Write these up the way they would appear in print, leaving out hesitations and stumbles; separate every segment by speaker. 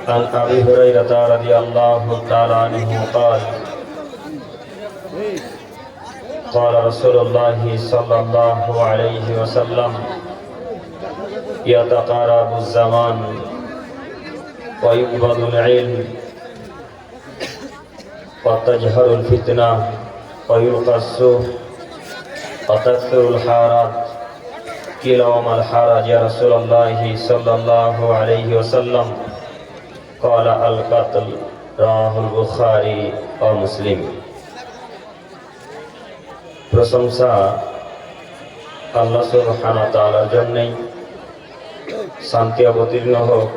Speaker 1: عن أبي هريرة رضي الله تعالى عنه قال قال رسول الله صلى الله عليه وسلم يتقارب الزمان ويقبض العلم وتجهر الفتنة ويلقى السوء وتكثر الحارات قيل وما الحرج يا رسول الله صلى الله عليه وسلم قال القتل رواه البخاري ومسلم। প্রশংসা আল্লাহ সুবহানাহু ওয়া তাআলার জন্যই, শান্তি অবতীর্ণ হোক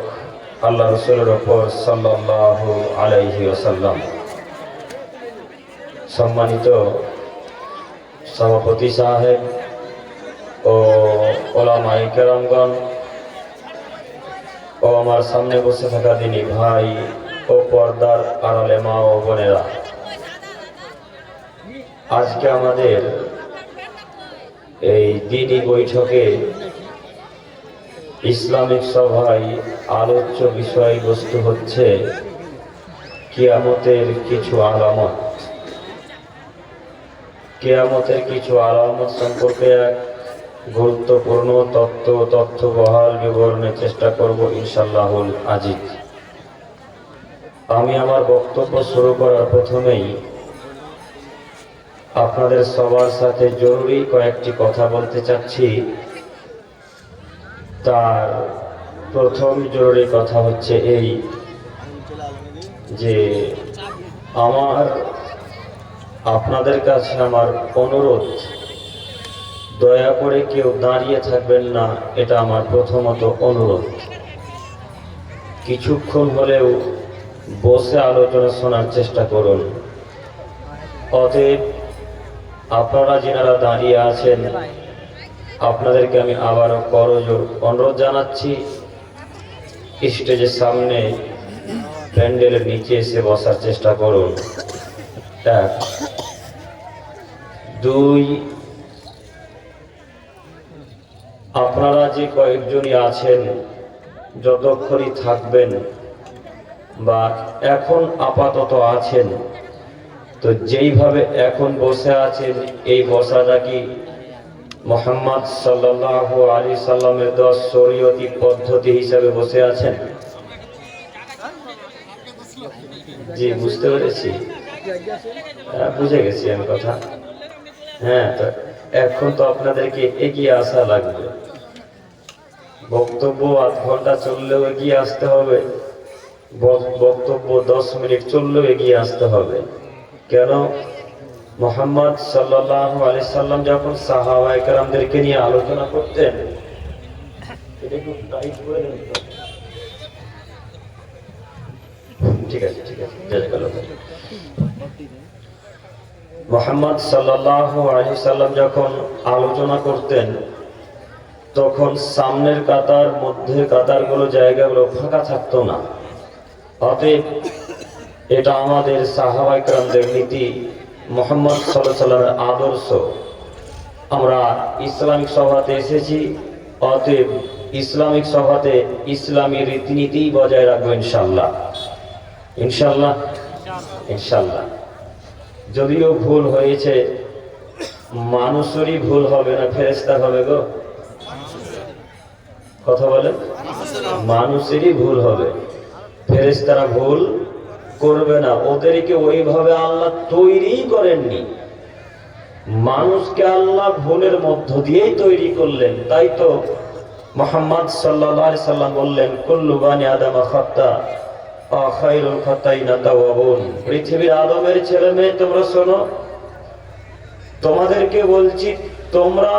Speaker 1: আল্লাহ রাসূলের উপর সাল্লাল্লাহু আলাইহি ওয়াসাল্লাম। সম্মানিত সভাপতি সাহেব ও ওলামায়ে কেরামগণ ও আমার সামনে বসে থাকা দিনী ভাই ও পর্দার আড়ালে মা ও বোনেরা, আজকে আমাদের এই দিনী বৈঠকে ইসলামিক সভায় আলোচ্য বিষয়বস্তু হচ্ছে কিয়ামতের কিছু আলামত। কিয়ামতের কিছু আলামত সম্পর্কে এক গুরুত্বপূর্ণ তথ্যবহাল বিবরণের চেষ্টা করব ইনশাআল্লাহুল আজিজ। আমি আমার বক্তব্য শুরু করার প্রথমেই আপনাদের সবার সাথে জরুরি কয়েকটি কথা বলতে চাচ্ছি। তার প্রথম জরুরি কথা হচ্ছে এই যে আপনাদের কাছে আমার অনুরোধ, দয়া করে কেউ দাঁড়িয়ে থাকবেন না, এটা আমার প্রথমত অনুরোধ। কিছুক্ষণ হলেও বসে আলোচনা শোনার চেষ্টা করুন। অতএব আপনারা যারা দাঁড়িয়ে আছেন, আপনাদেরকে আমি আবারও করজোর অনুরোধ জানাচ্ছি, স্টেজের সামনে প্যান্ডেলের নিচে এসে বসার চেষ্টা করুন। 1 2 আপনারা যে কয়েকজনই আছেন, যতক্ষণই থাকবেন বা এখন আপাতত আছেন, তো যেইভাবে এখন বসে আছেন, এই বসাটা কি মুহাম্মদ সাল্লাল্লাহু আলাইহি সাল্লামের দেওয়া শরীয়তি পদ্ধতি হিসাবে বসে আছেন? জি, বুঝতে পেরেছি, বুঝে গেছি আমি কথা। হ্যাঁ, তো এখন তো আপনাদেরকে এগিয়ে আসা লাগবে। বক্তব্য আধ ঘন্টা চললেও এগিয়ে আসতে হবে, বক্তব্য 10 মিনিট চললেও এগিয়ে আসতে হবে। কেন? মুহাম্মদ সাল্লাল্লাহু আলাইহি সাল্লাম যখন সাহাবায়ে কেরামদেরকে নিয়ে আলোচনা করতেন, এটা একটু টাইট করে দেন তো। ঠিক আছে, জাযাকাল্লাহ। মুহাম্মদ সাল্লাল্লাহু আলাইহি সাল্লাম যখন আলোচনা করতেন, তখন সামনের কাতার, মধ্যের কাতারগুলো, জায়গাগুলো ফাঁকা থাকতো না। অতএব এটা আমাদের সাহাবায়ে কেরামদের নীতি, মুহাম্মদ সাল্লাল্লাহু আলাইহি সাল্লামের আদর্শ। আমরা ইসলামিক সভাতে এসেছি, অতএব ইসলামিক সভাতে ইসলামী রীতিনীতি বজায় রাখবো ইনশাআল্লাহ। ইনশাআল্লাহ, ইনশাআল্লাহ। যদিও ভুল হয়েছে, মানুষেরই ভুল হবে না, ফেরেশতার হবে গো? কথা বলেন, মানুষেরই ভুল হবে, ফেরেশতারা ভুল করবে না। ওদেরকে ওইভাবে আল্লাহ তৈরি করেননি, মানুষকে আল্লাহ ভুলের মধ্য দিয়েই তৈরি করলেন। তাই তো মুহাম্মদ সাল্লাল্লাহু আলাইহি সাল্লাম বললেন, কুল্লু বানি আদম খাতা ওয়া খায়রুল খাতাইনা তাওয়াবুন। পৃথিবীর আদমের ছেলে মেয়ে, তোমরা শোনো, তোমাদেরকে বলছি, তোমরা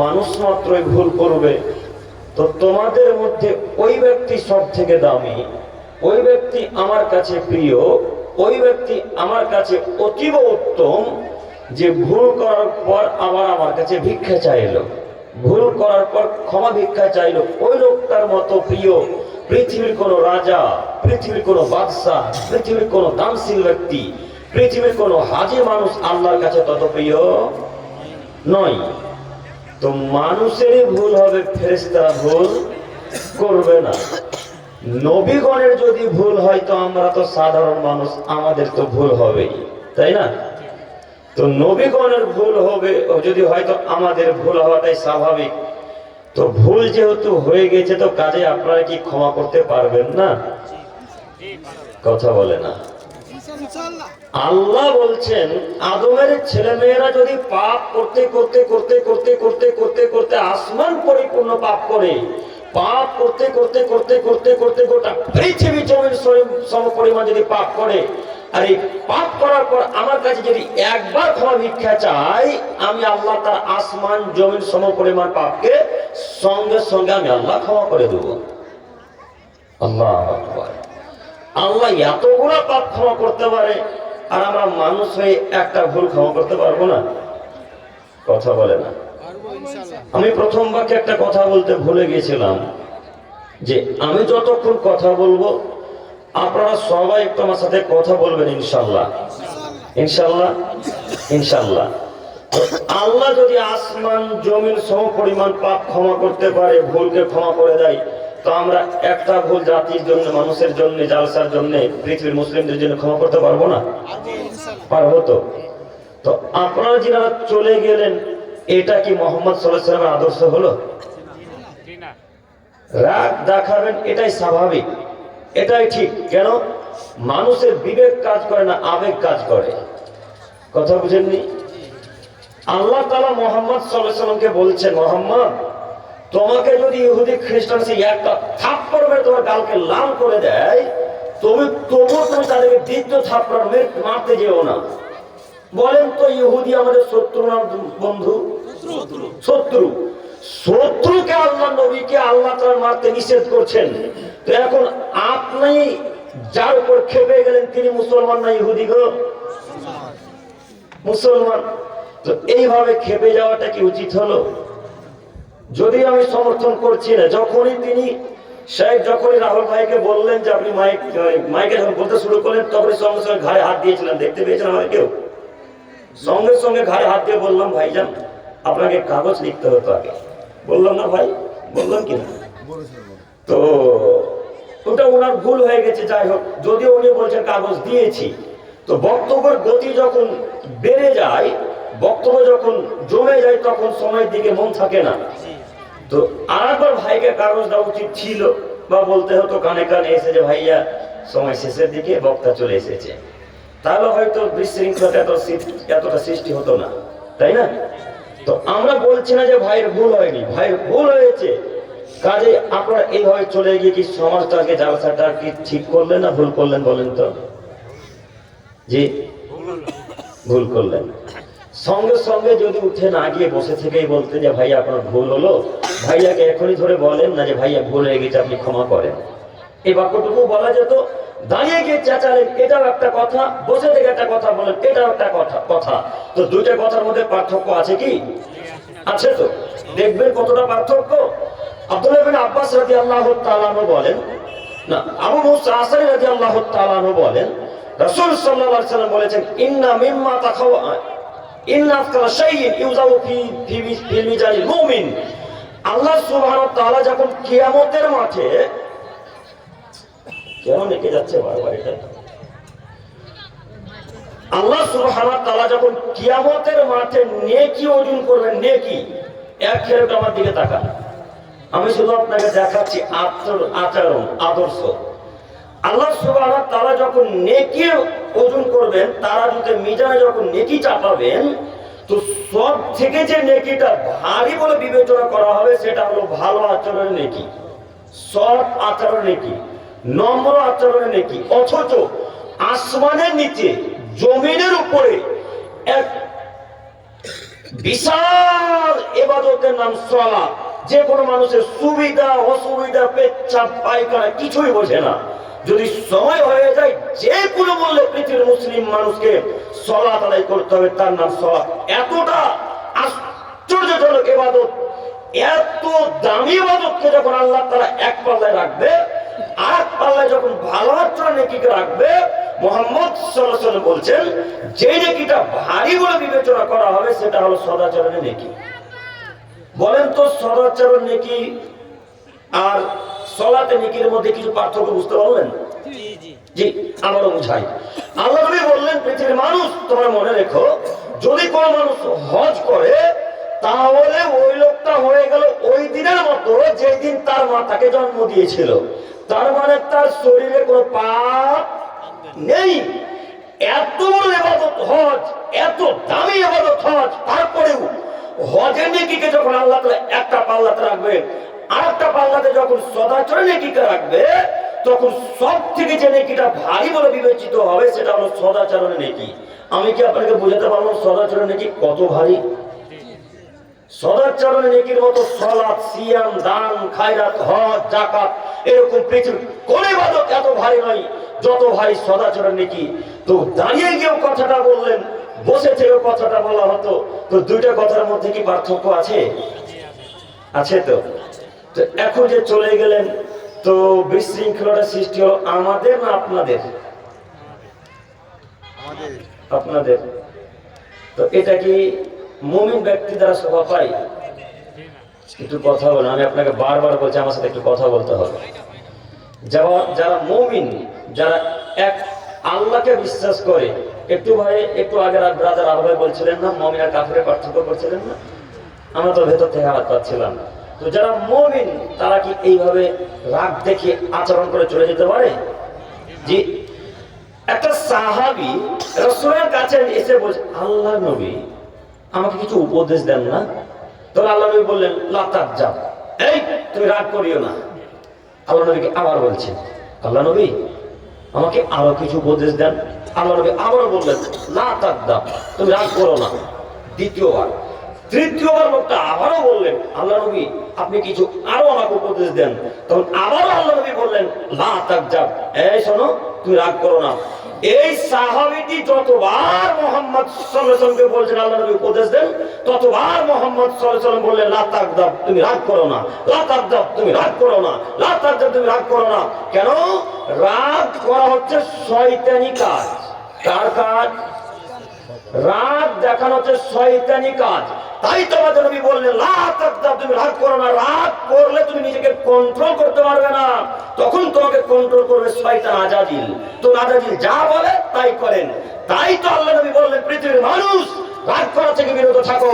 Speaker 1: মানুষ মাত্রই ভুল করবে, তো তোমাদের মধ্যে ওই ব্যক্তি সব থেকে দামি, ওই ব্যক্তি আমার কাছে প্রিয়, ওই ব্যক্তি আমার কাছে অতীব উত্তম, যে ভুল করার পর আবার আমার কাছে ভিক্ষা চাইলো, ভুল করার পর ক্ষমা ভিক্ষা চাইলো। ওই লোকটার মতো প্রিয় পৃথিবীর কোনো রাজা, পৃথিবীর কোনো বাদশাহ, পৃথিবীর কোনো দানশীল ব্যক্তি, পৃথিবীর কোনো হাজি মানুষ আল্লাহর কাছে তত প্রিয় নয়। তো মানুষেরই ভুল হবে, ফেরেশতারা ভুল করবে না। নবীগণের যদি ভুল হয় তো আমরা তো সাধারণ মানুষ, আমাদের তো ভুল হবেই, তাই না? তো নবীগণের ভুল হবে যদি হয়তো আমাদের ভুল হওয়াটাই স্বাভাবিক। তো ভুল যেহেতু হয়ে গেছে তো কাজে আপনারা কি ক্ষমা করতে পারবেন না? কথা বলে না। আল্লাহ বলছেন আদমের ছেলে মেয়েরা যদি পাপ করতে করতে করতে করতে করতে করতে করতে আসমান পরিপূর্ণ পাপ করে, পাপ করতে করতে করতে করতে করতে গোটা পৃথিবী জমির সম পরিমাণ যদি পাপ করে, আর এই পাপ করার পর আমার কাছে যদি একবার ক্ষমা ভিক্ষা চাই, আমি আল্লাহ তার আসমান জমির সম পরিমাণ পাপকে সঙ্গে সঙ্গে আমি আল্লাহ ক্ষমা করে দেব। আল্লাহ আকবার। আল্লাহ এতগুলো পাপ ক্ষমা করতে পারে, আর আমরা মানুষ হয়ে একটা ভুল ক্ষমা করতে পারবো না? কথা বলে না। আমি প্রথম বাক্যে একটা কথা বলতে ভুলে গিয়েছিলাম, যে আমি যতক্ষণ কথা বলবো আপনারা সবাই একটু আমার সাথে কথা বলবেন, ইনশাল্লাহ ইনশাল্লাহ ইনশাল্লাহ। আল্লাহ যদি আসমান জমিন সম পরিমাণ পাপ ক্ষমা করতে পারে, ভুলকে ক্ষমা করে দেয়, তো আমরা একটা ভুল জাতির জন্য, মানুষের জন্য, জালসার জন্য, পৃথিবীর মুসলিমদের জন্য ক্ষমা করতে পারবো না? পারবো তো। তো আপনারা যারা চলে গেলেন, এটা কি মোহাম্মদ সাল্লাল্লাহু আলাইহি ওয়াসাল্লামের আদর্শ হলো? রাগ দেখাবেন এটাই স্বাভাবিক, এটাই ঠিক। কেন? মানুষের বিবেক কাজ করে না, আবেগ কাজ করে। কথা বুঝেননি? আল্লাহ তাআলা মোহাম্মদ সাল্লাল্লাহু আলাইহি ওয়াসাল্লামকে বলছেন, মোহাম্মদ তোমাকে যদি ইহুদি খ্রিস্টান সে একটা থাপ্পড় মেরে তোমার গালকে লাল করে দেয়, তুমি তাদেরকে দ্বিতীয় থাপ্পড় মারতে যেও না। বলেন তো, ইহুদি আমাদের শত্রু না বন্ধু? শত্রু। শত্রুকে আল্লাহ নবীকে আল্লাহ তাআলা মারতে নিষেধ করছেন। তো এখন আপনি যার উপর খেপে গেলেন, তিনি মুসলমান না ইহুদি গো? মুসলমান। তো এইভাবে খেপে যাওয়াটা কি উচিত হলো? যদি আমি সমর্থন করছি না, যখনই তিনি যখনই রাহুল ভাইকে বললেন যে আপনি মাইকে যখন বলতে শুরু করলেন, তখনই সঙ্গে সঙ্গে ঘাড়ে হাত দিয়েছিলেন, দেখতে পেয়েছেন আমাকে কেউ? সঙ্গে সঙ্গে ঘাড়ে হাত দিয়ে বললাম, ভাইজান আপনাকে কাগজ লিখতে হতো আগে। বললাম না ভাই? বললাম কিনা? তো ওটা ওনার ভুল হয়ে গেছে। যাই হোক, যদিও উনি বলছেন কাগজ দিয়েছি, তো বক্তব্যের গতি যখন বেড়ে যায়, বক্তব্য যখন জমে যায়, তখন সময়ের দিকে মন থাকে না। তো আরেকবার ভাইকে কাগজ দেওয়া উচিত ছিল, বা বলতে হতো কানে কানে এসে যে ভাইয়া সময় শেষের দিকে, বক্তা চলে এসেছে। তাহলে হয়তো বিশৃঙ্খলা এতটা সৃষ্টি হতো না, তাই না? তো আমরা বলছি না যে ভাইয়ের ভুল হয়নি, ভাইয়ের ভুল হয়েছে। কাজে আপনারা এইভাবে চলে গিয়ে কি সমাজটাকে, জালসাটা কি ঠিক করলেন না ভুল করলেন? বলেন তো। জি, ভুল করলেন। সঙ্গে সঙ্গে যদি উঠে না গিয়ে বসে থেকেই বলতেন যে ভাইয়া আপনার ভুল হলো, ভাইয়াকে এখনই ধরে বলেন না যে ভাইয়া ভুল হয়ে গেছে, আপনি ক্ষমা করেন। এই বাক্যটুকু বলা যেত। দাঁড়িয়ে গিয়ে চেঁচালেন, এটাও একটা কথা, বসে থেকে একটা কথা বলেন, এটাও একটা কথা। তো দুইটা কথার মধ্যে পার্থক্য আছে কি? আছে তো। দেখবেন কতটা পার্থক্য। আব্দুল্লাহ ইবনে আব্বাস রাদিয়াল্লাহু তাআলা আনহু বলেন, না, আবু মুসা আশআরী রাদিয়াল্লাহু তাআলা আনহু বলেন, রাসূল সাল্লাল্লাহু আলাইহি ওয়াসাল্লাম বলেছেন, ইন্না মিম্মা তাখাওয়া ইন্না আফকারা শাইইন ইউযাউ ফি মিজানিল মুমিন। আল্লাহ সুবহানাহু ওয়া তাআলা যখন কিয়ামতের মাঠে, কেমন এঁকে যাচ্ছে বারবার এটা, আল্লাহ সুবহানাহু ওয়া তাআলা যখন কিয়ামতের মাঠে নেকি ওজন করবেন, নেকি, এক খেরোট আমার দিকে তাকান, আমি শুধু আপনাকে দেখাচ্ছি আচরণ, আদর্শ। আল্লাহ সুবহানাহু ওয়া তাআলা যখন নেকি ওজন করবেন, তারা যদি মিজানে যখন নেকি চাপাবেন, তো সব থেকে যে নেকিটা ভারী বলে বিবেচনা করা হবে, সেটা হলো ভালো আচরণের নেকি, সৎ আচরণের নেকি, নম্র আচরণের নেকি। অথচ আসমানের নিচে, জমিনের উপরে এক বিশাল ইবাদতের নাম সালাত, যে কোনো মানুষের সুবিধা অসুবিধা, পেচ্ছাপ পায়খানা কিছুই বোঝে না। যদি সময় হয়ে যায়, যে কোনো মূল্যে পৃথিবীর মুসলিম মানুষকে সালাত আদায় করতে হবে, তার নাম সালাত। এতটা আশ্চর্যজনক ইবাদত, এত দামি ইবাদতকে যখন আল্লাহ তাআলা এক পাল্লায় রাখবে, আর পাল্লায় যখন ভালো আচরণ নেকিকে রাখবে, মুহাম্মদ সাল্লাল্লাহু আলাইহি ওয়াসাল্লাম বলছেন যে নেকিটা ভারী বলে বিবেচনা করা হবে সেটা হলো সদাচরণের নেকি। বলেন তো সদাচরণ নেকি আর সালাতে নেকির মধ্যে কিছু পার্থক্য বুঝতে পারলেন? জি, আমারও বুঝাই। আল্লাহ নবী বললেন পৃথিবীর মানুষ তোমরা মনে রেখো, যদি কোনো মানুষ হজ করে তাহলে ওই লোকটা হয়ে গেল ওই দিনের মতো যেই দিন তার মা তাকে জন্ম দিয়েছিল। তার মানে তার শরীরে কোনো পাপ নেই। এত বড় ইবাদত হজ, এত দামি ইবাদত হজ, তারপরেও হজের নেকিকে যখন আল্লাহ তাআলা একটা পাল্লাতে রাখবে, আরেকটা পাল্লাতে যখন সদাচরণ নেকিকে রাখবে, তখন সব থেকে যে নেকিটা ভারী বলে বিবেচিত হবে সেটা হলো সদাচরণের নেকি। আমি কি আপনাকে বোঝাতে পারবো সদাচরণ নেকি কত ভারী? সদাচরণ নেকির মতো সালাত, সিয়াম, দান, খায়রাত, হজ, যাকাত এরকম পৃথিবীর কোন ইবাদত এত ভারী নয় যত ভারী সদাচরণ নেকি। তো দাঁড়িয়ে গিয়েও কথাটা বললেন, বসে থেকেও কথাটা বলা হতো, তো দুইটা কথার মধ্যে কি পার্থক্য আছে? আছে তো। তো এখন যে চলে গেলেন, তো বিশৃঙ্খলাটা সৃষ্টি হলো আমাদের না আপনাদের? আপনাদের। তো এটা কি মুমিন ব্যক্তি দ্বারা শোভা পায়? একটু কথা বলেন, আমি আপনাকে বারবার বলছি আমার সাথে একটু কথা বলতে হবে। যারা মুমিন, যারা এক আল্লাহকে বিশ্বাস করে, একটু ভাই একটু আগে ব্রাদার আহ্বাই বলছিলেন না মুমিন আর কাফিরের পার্থক্য করছিলেন না? আমরা তো ভেতর থেকে আওয়াজ পাচ্ছিলাম। তো যারা মুমিন তারা কি এইভাবে রাগ দেখে আচরণ করে চলে যেতে পারে? জি। একটা সাহাবী রাসূলের কাছে এসে বলছে, আল্লাহ নবী আমাকে কিছু উপদেশ দেন না। তখন আল্লাহ নবী বললেন, লা তাজ্জাব, এই তুমি রাগ করিও না। আল্লাহ নবীকে আবার বলছেন, আল্লাহ নবী আমাকে আরো কিছু উপদেশ দেন। আল্লাহ নবী আবারও বললেন, লা তাজ্জাব, তুমি রাগ করো না। দ্বিতীয়বার, তৃতীয়বার লোকটা আবারও বললেন, আল্লাহ নবী আপনি কিছু আরো আমাকে উপদেশ দেন। তখন আবারও আল্লাহ নবী বললেন, লা তাজ্জাব, এই শোনো তুমি রাগ করো না। এই সাহাবীটি যতবার মুহাম্মদ সাল্লাল্লাহু আলাইহি ওয়াসাল্লামকে বলছেন আল্লাহ নবী উপদেশ দেন, ততবার মুহাম্মদ সাল্লাল্লাহু আলাইহি ওয়াসাল্লাম বললেন, লা তাগদাব, তুমি রাগ করো না। লা তাগদাব, তুমি রাগ করো না। লা তাগদাব, তুমি রাগ করো না। কেন? রাগ করা হচ্ছে শয়তানি কাজ। কার কাজ? রাগ দেখানো হচ্ছে শয়তানি কাজ। তাই তোমাদের নবী বললেন, লা তাগদাব, তুমি রাগ করো না। রাগ করলে তুমি নিজেকে কন্ট্রোল করতে পারবে না, তখন তোমাকে কন্ট্রোল করবে শয়তান আজাজিল। তো আজাজিল যা বলে তাই করেন। তাই তো আল্লাহ নবী বললেন, পৃথিবীর মানুষ রাগ করা থেকে বিরত থাকো।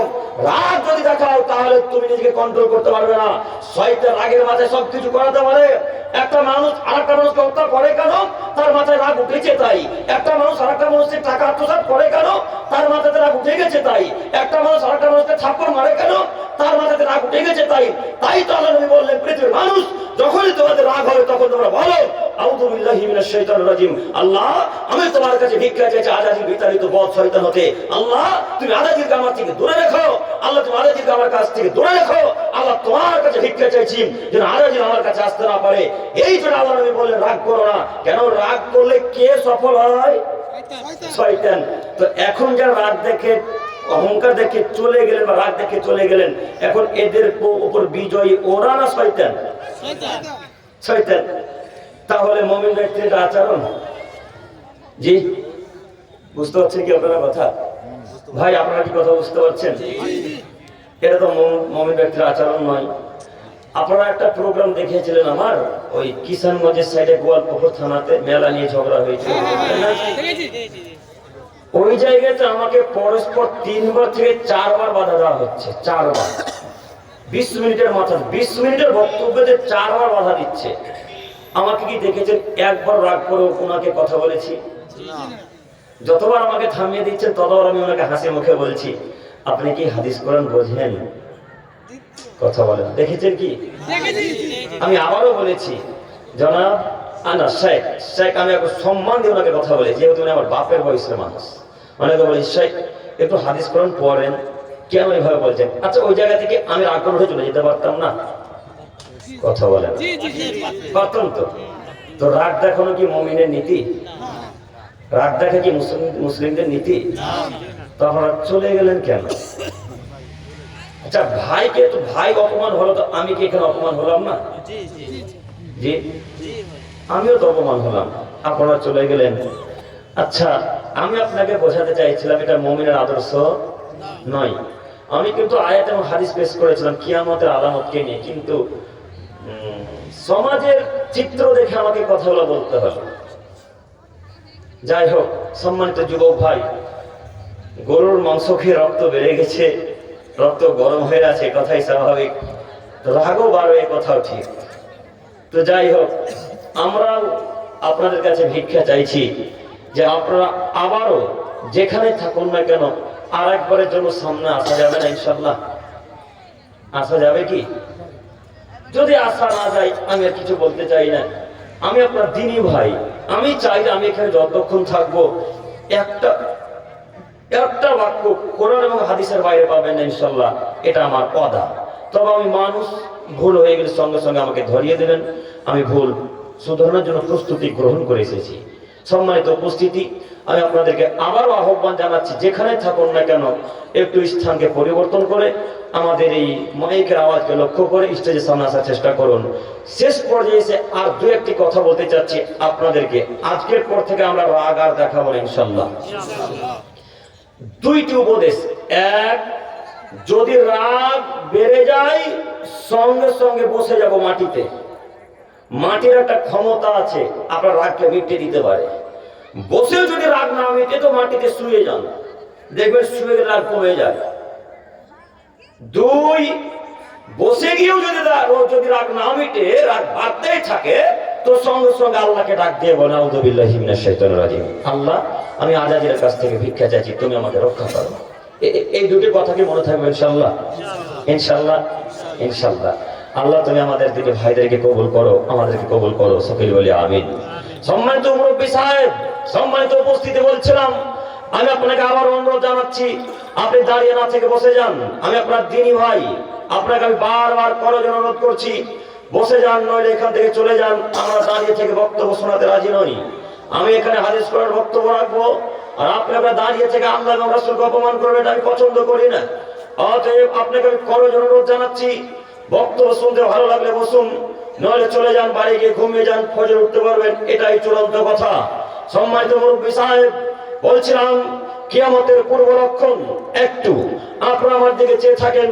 Speaker 1: রাগ যদি দেখাও তাহলে তুমি নিজেকে কন্ট্রোল করতে পারবে না। শয়তান রাগের মাথায় সবকিছু করাতে পারে। একটা মানুষ আরেকটা মানুষকে হত্যা করে কেন? তার মাথায় রাগ উঠেছে তাই। একটা মানুষ আরেকটা মানুষের টাকা আত্মসাৎ করে কেন? তার মাথাতে রাগ উঠে গেছে তাই। একটা মানুষ আরেকটা মানুষকে থাপ্পড় মারে কেন? তার মাথাতে রাগ উঠে গেছে তাই। তাই তো আল্লাহ নবী বললেন, পৃথিবীর মানুষ যখনই তোমাদের রাগ হবে তখন তোমরা বলো, আউযু বিল্লাহি মিনাশ শাইতানির রাজিম, আল্লাহ আমি তোমার কাছে ভিক্ষা চাইছি আজাজিল বিতাড়িত বদ শয়তান হতে। আল্লাহ তুমি আজাজিলকে আমার থেকে দূরে রাখো। আল্লাহ তুমি আজাজিলকে আমার কাছ থেকে দূরে রাখো। আল্লাহ তোমার কাছে ভিক্ষা চাইছি যেন আজাজিল আমার কাছে আসতে না পারে। এই জন্য আল্লাহ নবী বললেন, রাগ করো না। কেন? রাগ করলে কে সফল হয়? শয়তান। তো এখন যারা রাগ দেখে, অহংকার দেখে চলে গেলেন বা রাগ দেখে চলে গেলেন, এখন এদের উপর বিজয়ী ওরা না শয়তান? শয়তান। তাহলে মুমিন ব্যক্তির আচরণ, জি বুঝতে পারছেন কি আপনারা কথা? ভাই আপনারা কি কথা বুঝতে পারছেন? এটা তো মুমিন ব্যক্তির আচরণ নয়। আপনারা একটা প্রোগ্রাম দেখিয়েছিলেন আমার ওই কিষানগঞ্জের সাইডে গোয়ালপুকুর থানাতে, মেলা নিয়ে ঝগড়া হয়েছিল। ওই জায়গাতে আমাকে পরস্পর 3 বার থেকে 4 বার বাধা দেওয়া হচ্ছে। 4 বার, 20 মিনিটের মাথা, 20 মিনিটের বক্তব্যে 4 বার বাধা দিচ্ছে। আমাকে কি দেখেছেন একবার রাগ করে ওনাকে কথা বলেছি? যতবার আমাকে থামিয়ে দিচ্ছেন ততবার আমি ওনাকে হাসি মুখে বলছি, আপনি কি হাদিস কোরআন বোঝেন? কথা বলেন। দেখেছেন কি? আমি আবারও বলেছি, জনাব আনা শেখ, শেখ আমি একটু সম্মান দিয়ে ওনাকে কথা বলেছি, যেহেতু উনি আমার বাপের বয়সের মানুষ। মানে তো বলি, শেখ একটু হাদিস কোরআন পড়েন। কেন এইভাবে বলছেন? আচ্ছা ওই জায়গা থেকে আমি রাগ করে চলে যেতে পারতাম না? কথা বলেন। পারতাম তো। তো রাগ দেখানো কি মুমিনের নীতি? রাগ দেখা কি মুসলিমদের নীতি? তো আপনারা চলে গেলেন কেন? আচ্ছা ভাইকে তো ভাই অপমান হলো, তো আমি কি এখানে অপমান হলাম না? জি, আমিও তো অপমান হলাম। আপনারা চলে গেলেন। আচ্ছা, আমি আপনাকে বোঝাতে চাইছিলাম এটা মুমিনের আদর্শ নয়। আমি কিন্তু আয়াত এবং হাদিস পেশ করেছিলাম কিয়ামতের আলামতকে নিয়ে, কিন্তু সমাজের চিত্র দেখে আমাকে কথাগুলো বলতে হবে। যাই হোক, সম্মানিত যুবক ভাই, গরুর মাংস খেয়ে রক্ত বেড়ে গেছে, রক্ত গরম হয়ে আছে, কথাই স্বাভাবিক, রাগও বাড়বে, কথাও ঠিক। তো যাই হোক, আমরাও আপনাদের কাছে ভিক্ষা চাইছি যে আপনারা আবারও যেখানে থাকুন না কেন আর একবারের জন্য সামনে আসা যাবে না? ইনশাল্লাহ আসা যাবে কি? যদি আসা না যায়, আমি আর কিছু বলতে চাই না। আমি আপনার দিনী ভাই, আমি চাই যে আমি এখানে যতক্ষণ থাকবো একটা একটা বাক্য কোরআন এবং হাদিসের বাইরে পাবেন না ইনশাল্লাহ, এটা আমার ওয়াদা। তবে আমি মানুষ, ভুল হয়ে গেলে সঙ্গে সঙ্গে আমাকে ধরিয়ে দেবেন। আমি ভুল শুধরানোর জন্য প্রস্তুতি গ্রহণ করে এসেছি। সম্মানিত উপস্থিতি, আমি আপনাদেরকে আবারও আহ্বান জানাচ্ছি, যেখানে থাকুন না কেন একটু স্থানকে পরিবর্তন করে আমাদের এই মাইকের আওয়াজকে লক্ষ্য করে স্টেজের সামনে আসার চেষ্টা করুন। শেষ পর্যায়ে এসে আর দু একটি কথা বলতে চাচ্ছি আপনাদেরকে। আজকের পর থেকে আমরা রাগ আর দেখাবো না ইনশাল্লাহ। দুইটি উপদেশ। এক, যদি রাগ বেড়ে যায় সঙ্গে সঙ্গে বসে যাব মাটিতে। মাটির একটা ক্ষমতা আছে আপনার রাগকে মিটিয়ে দিতে পারে। বসে যদি রাগ না মিটে তো মাটিতে শুয়ে যান, দেখবেন শুয়ে গেলে রাগ কমে যায়। দুই, বসে গিয়েও যদি রাগ না মিটে, রাগ বাড়তেই থাকে, তো সঙ্গে সঙ্গে আল্লাহকে ডাক দিয়ে বলে আউযুবিল্লাহি মিনাশ শাইতানির রাজিম, আল্লাহ আমি আজাজির কাছ থেকে ভিক্ষা চাইছি, তুমি আমাকে রক্ষা করো। এই দুটি কথা কি মনে থাকবে ইনশাআল্লাহ? ইনশাআল্লাহ, ইনশাআল্লাহ। আল্লাহ তুমি আমাদের দিকে ভাইদেরকে কবুল করো, আমাদেরকে কবুল করো, সকলে বলি আমিন। সম্মানিত মুরব্বী সাহেব, সম্মানিত উপস্থিতি, বলছিলাম আমি আপনাকে আবার অনুরোধ জানাচ্ছি, আপনি দাঁড়িয়ে না থেকে বসে যান। আমি আপনার দিনী ভাই, আপনাকে আমি বারবার করার জন্য অনুরোধ করছি, বসে যান, নইলে এখান থেকে চলে যান। আমরা দাঁড়িয়ে থেকে বক্তব্য শোনাতে রাজি নই। আমি এখানে হাদিস করার বক্তব্য রাখবো, আর আপনারা দাঁড়িয়ে থেকে আল্লাহ এবং রাসূলকে অপমান করবেন, এটা আমি পছন্দ করি না। অতএব আপনাকে আমি করার জন্য অনুরোধ জানাচ্ছি, বক্তব্য শুনতে ভালো লাগলে বসুন, নইলে চলে যান, বাড়ি গিয়ে ঘুমিয়ে যান, ফজর উঠতে পারবেন, এটাই চূড়ান্ত কথা। সম্মানিত মুরব্বী সাহেব, বলছিলাম কিয়ামতের পূর্ব লক্ষণ। একটু আপনারা আমার দিকে চেয়ে থাকেন।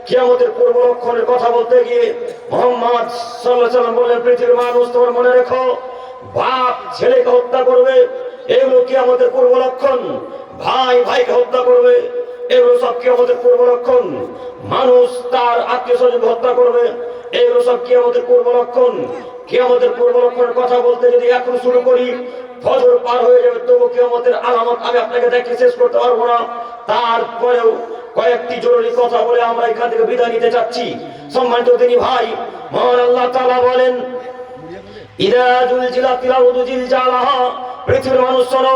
Speaker 1: কিয়ামতের পূর্ব লক্ষণের কথা বলতে গিয়ে মুহাম্মদ সাল্লাল্লাহু আলাইহি ওয়াসাল্লাম বললেন, পৃথিবীর মানুষ তোমার মনে রেখো, বাপ ছেলেকে হত্যা করবে, এগুলো কিয়ামতের পূর্ব লক্ষণ। ভাই ভাইকে হত্যা করবে, এগুলো সব কিয়ামতের পূর্ব লক্ষণ। মানুষ তার আত্মীয় স্বজনকে হত্যা করবে, এগুলো সব কিয়ামতের পূর্ব লক্ষণ। কিয়ামতের পূর্ব লক্ষণের কথা বলতে যদি এখন শুরু করি, ফজর পার হয়ে যাবে, তবু কিয়ামতের আলামত আমি আপনাকে দেখে শেষ করতে পারবো না। তারপরেও কয়েকটি জরুরি কথা বলে আমরা এখান থেকে বিদায় নিতে চাচ্ছি। সম্মানিত দিনী ভাই, মহান আল্লাহ তাআলা বলেন, ইদা জুলজিলাতিল আরদু জিলজালাহা, পৃথিবীর মানুষ শোনো,